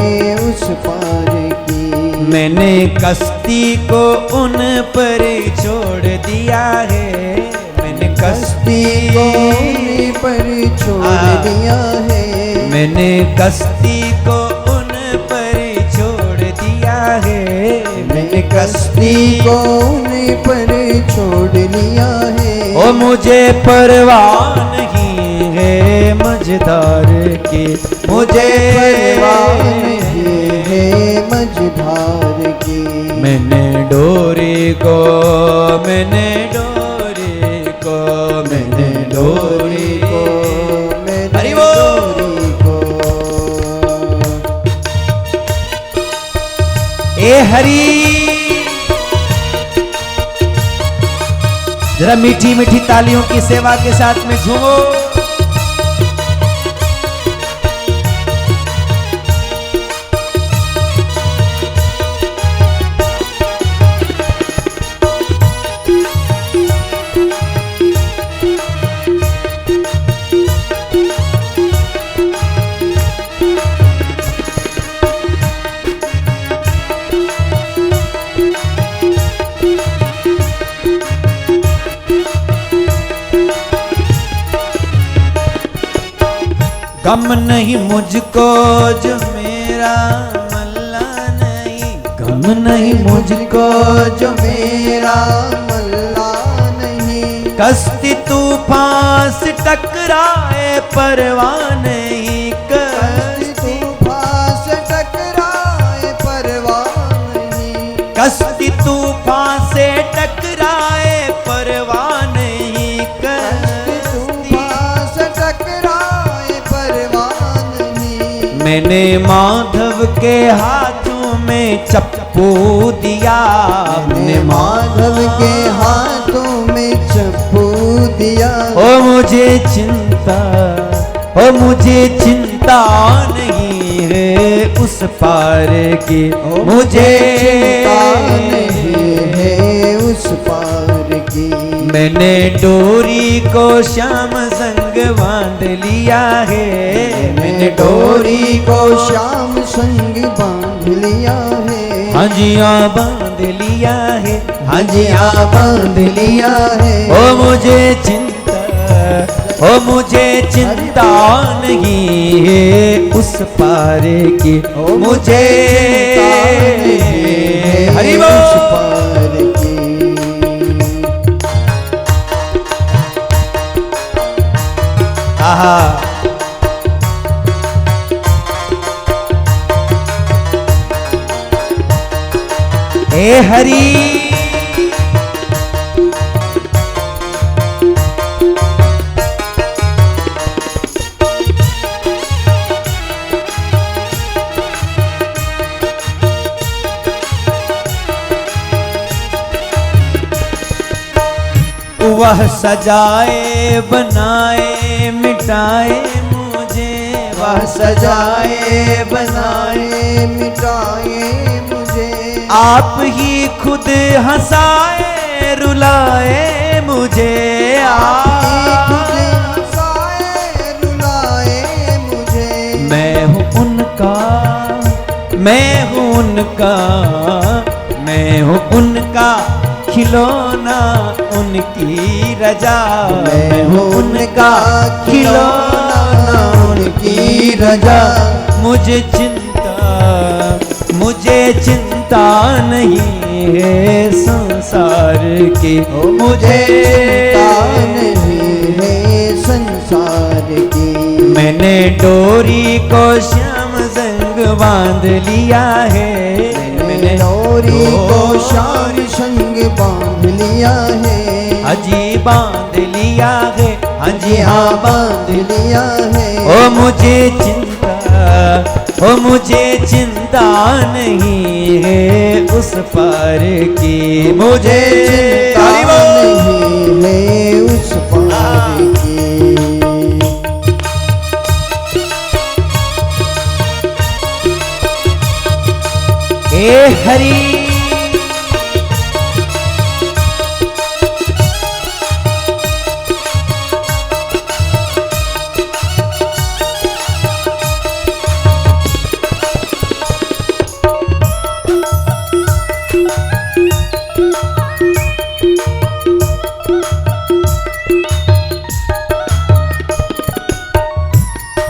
उस पार की। मैंने कश्ती को उन पर छोड़ दिया है। मैंने कश्ती को उन्हीं पर छोड़ दिया है। मैंने कश्ती को उन पर छोड़ दिया है। मैंने कश्ती को उन्हीं पर छोड़ लिया है। ओ मुझे परवाह नहीं है मझधार की, मुझे परवाह नहीं है मझधार की। मैंने डोरी को मैंने डोरी को मैंने डोरी को मैंने हरि बोल। डोरी को। ए हरि जरा मीठी मीठी तालियों की सेवा के साथ में झूमो। गम नहीं मुझको जो मेरा मल्ला नहीं, गम नहीं मुझको जो मेरा मल्ला नहीं। कश्ती तूफान से टकराए परवाह नहीं, कश्ती तूफान से टकराए परवाह नहीं। कश्ती तूफान से टकराए परवाह नहीं, कश्ती तूफान से टकराए परवाह नहीं। मैंने माधव के हाथों में चप्पू दिया। मैंने माधव के हाथों में चप्पू दिया। ओ मुझे चिंता नहीं है उस पार की, मुझे चिंता नहीं है उस पार की। मैंने डोरी को श्याम संग बांध लिया है। मैंने डोरी को श्याम संग बांध लिया है। हाँ जी हाँ बांध लिया है, हाँ जी हाँ बांध लिया है। ओ मुझे चिंता नहीं है उस पार की, मुझे हरि उस बोल। पार की। आहा ए हरि वह सजाए बनाए मिटाए मुझे, वह सजाए बनाए मिटाए मुझे। आप ही खुद हंसाए रुलाए मुझे। आप खुद हंसाए रुलाए मुझे। मैं हूँ उनका खिलौना उनकी रजा। मैं हूँ उनका खिलौना उनकी रजा। मुझे चिंता नहीं है संसार की, मुझे चिंता नहीं है संसार की। मैंने डोरी को श्याम संग बांध लिया है। मैंने डोरी को श्याम संग बांध लिया है। अजी बांध लिया है, हाँ जी हाँ बांध लिया है। ओ मुझे चिंता नहीं है उस पार की, मुझे चिंता नहीं है उस पार की। हे हरि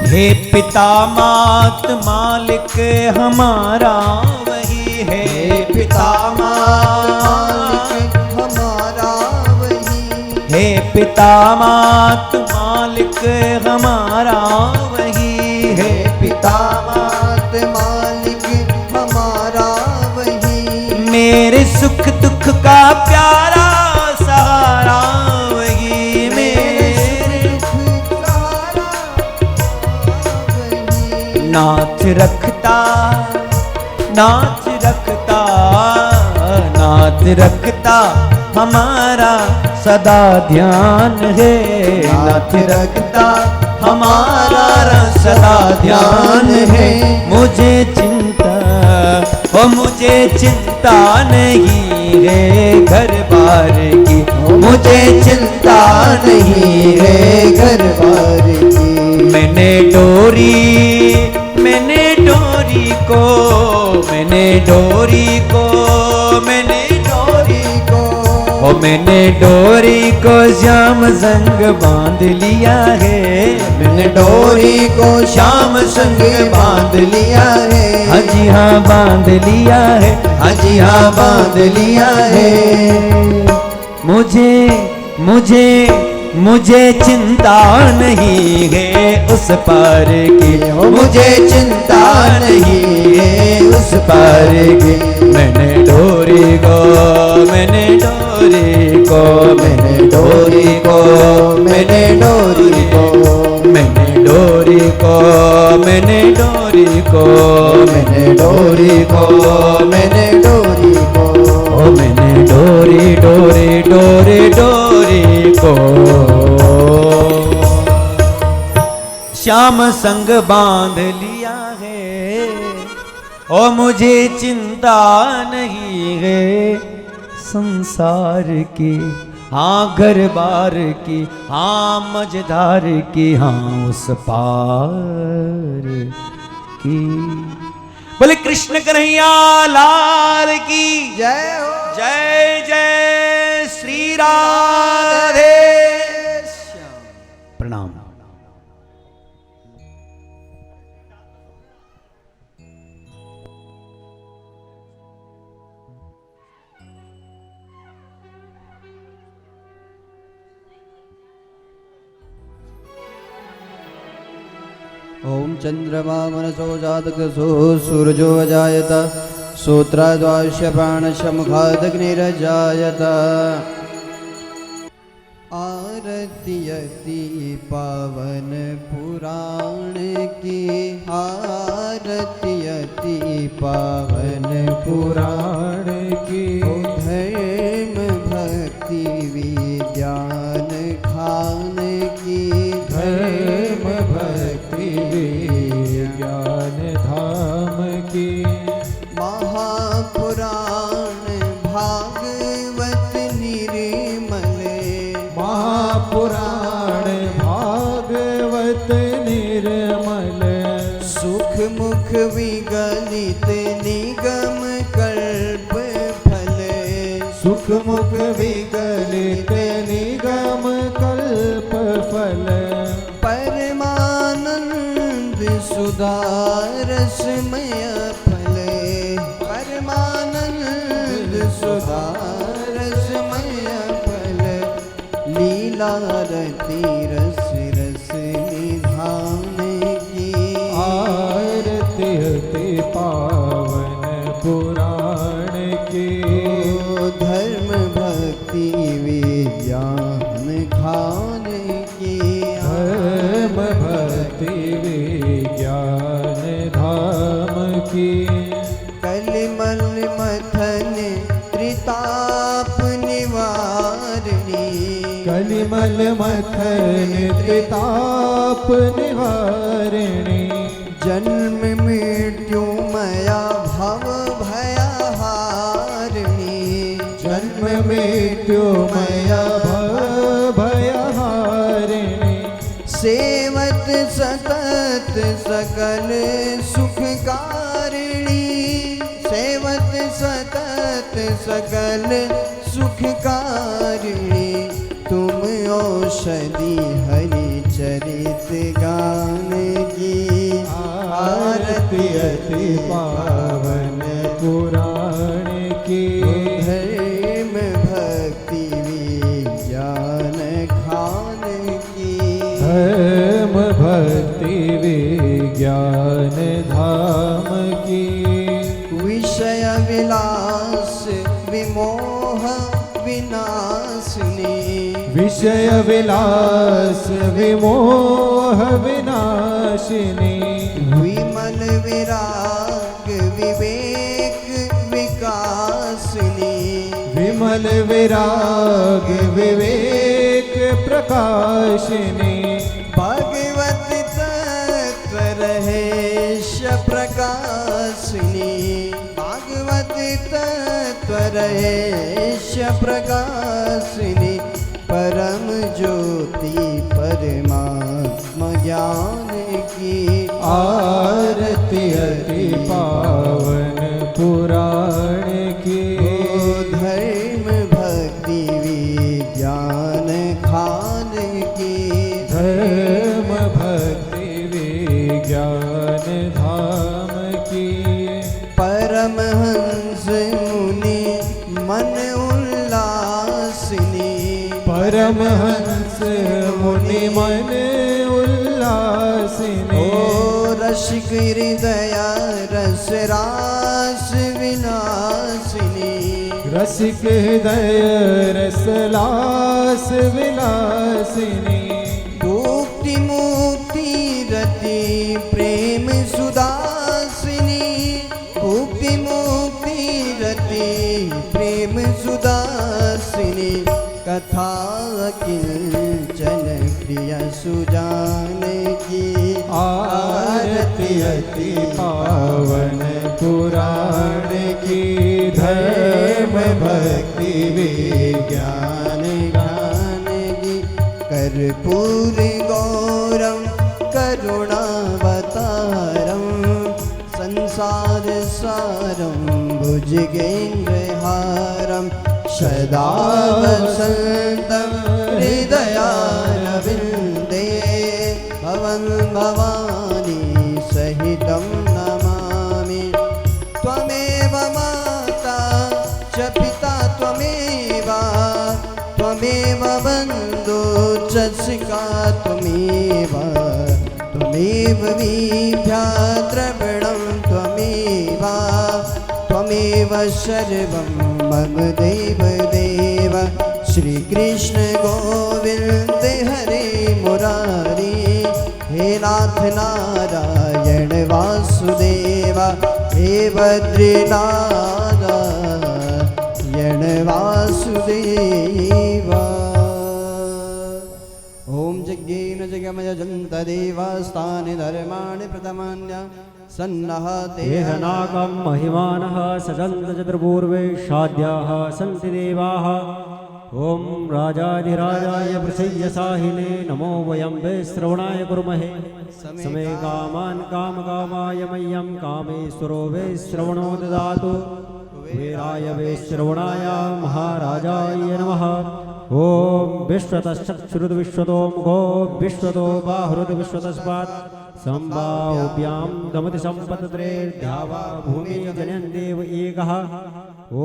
हे पिता मात मालिक हमारा वही है, पिता मात हमारा वही, हे पिता मात मालिक हमारा वही है, पिता मात मालिक हमारा वही। मेरे सुख दुख का प्यारा सहारा वही, मेरे नाथ रखता हमारा सदा ध्यान है, नाथ रखता हमारा सदा ध्यान है। मुझे चिंता नहीं है घर बार की, मुझे चिंता नहीं है घर बार की। मैंने डोरी को श्याम संग बांध लिया है, मैंने डोरी को श्याम संग बांध लिया है। हाँ जी हाँ बांध लिया है, हाँ जी हाँ बांध लिया है। मुझे चिंता नहीं है उस पार की, मुझे चिंता नहीं है उस पार की। मैंने डोरी को मैंने डोरी को मैंने डोरी को मैंने डोरी को मैंने डोरी को मैंने डोरी को मैंने डोरी को मैंने डोरी को ओ मैंने डोरी डोरी डोरी डोरी को श्याम संग बांध लिया है। ओ मुझे चिंता नहीं है संसार की, हाँ घर बार की, हाँ मझधार की, हाँ उस पार की। बोले कृष्ण कन्हैया लाल की जय हो। जय जय श्री राधे। प्रणाम। ओम चंद्रमा मनसो जातकसो सूरजो अजायत सूत्राद्वास्य प्राणशमुखादग्निरजायत। आरती अति पावन पुराण की, आरती अति पावन पुराण की। धर्म भक्ति विज्ञान खान की, धर्म भक्ति विज्ञान धाम की। महापुराण भागवत निर्मल, महापुराण भागवत निर्मल। सुख मुख विगलित निगम कल्प फल, सुख मुख विगलित निगम कल्प फल। परमानंद सुधारसमय फल, परमानंद सुधारसमय फल। लीला रति रस रस निधान की, आरती अति पावन पुराण की। धर्म भक्ति विज्ञान खान की। भक्ति विज्ञान धाम की। कलिमल मथन त्रिताप निवारणी, कलिमल मथन त्रिताप निवारिणी। जन्म मृत्यु मया भव भयहारिणी, जन्म मृत्यु मया भयहारिणी। सेवत सतत सकल सुखकारिणी, सेवत सतत सकल सुखकारिणी। तुम औषधि हरि चरित गान की, आरती अति पावन पुराण की। धर्म भक्ति विज्ञान खान की, धर्म भक्ति विज्ञान धाम की। विषय विलास विमोह विनाशिनी, विषय विलास विमोह विनाशिनी। विमल विराग विवेक विकासिनी, विमल विराग विवेक प्रकाशिनी। भगवत तत्व रहेश प्रकाशिनी, भागवत तत्व रहेश प्रकाशिनी। परम ज्योति परमात्मा ज्ञान की, आरती अति पावन पुराण की। धर्म भक्ति विज्ञान खान की, धर्म भक्ति विज्ञान धाम की। परमहंस मुनि मन उल्लासिनी, परमहंस मुनि मन उल्लासिनी। ओ रसिक हृदय रस रास विनाशिनी, रसिक हृदय रसलास विलासिनी। मुक्ति मुक्ति रति प्रेम सुदासिनी, मुक्ति मुक्ति रति प्रेम सुदासिनी। कथा किंचन प्रिय सुजान की, आरती अति पावन पुराण की। धर्म भक्ति विज्ञान ज्ञान की। कर्पूर गौरम करुणावतारम, संसार सारम भुजगेन्द्रहारम। सदा वसन्तं हृदयारविन्दे, भवं भवानी सहितं नमामि। त्वमेव माता च पिता त्वमेव, त्वमेव बन्धु च सखा त्वमेव, त्वमेव विद्याद्रविणं त्वमेव, त्वमेव सर्वं मम देव देव। श्री कृष्ण गोविंद हरे मुरारी, हे नाथ नारायण वासुदेव, हे बद्रीनारायण वासुदेव। ओम यज्ञेन जगमय जन्त देवास्तानि धर्माणि प्रथमान्य सन्नहते देहनागं महिमानः सजन्त चतुर्पूर्वे शाद्याः सन्ति देवाः। ॐ राजाधिराजाय वृषय्यसाहिने नमो वयं वे श्रवणाय कुर्महे। समे कामान् कामकामाय मह्यं कामेश्वरो वे श्रवणो ददातु। वीराय वे श्रवणाय महाराजाय नमः। ॐ विश्वतश्चक्षुरुद्विश्वतो मुखो विश्वतो बाहुरुद्विश्वतस्मात् सम्बाहुभ्यां गमति सम्पत्त्रे द्यावा भूमि जनयन् देव एकः। ॐ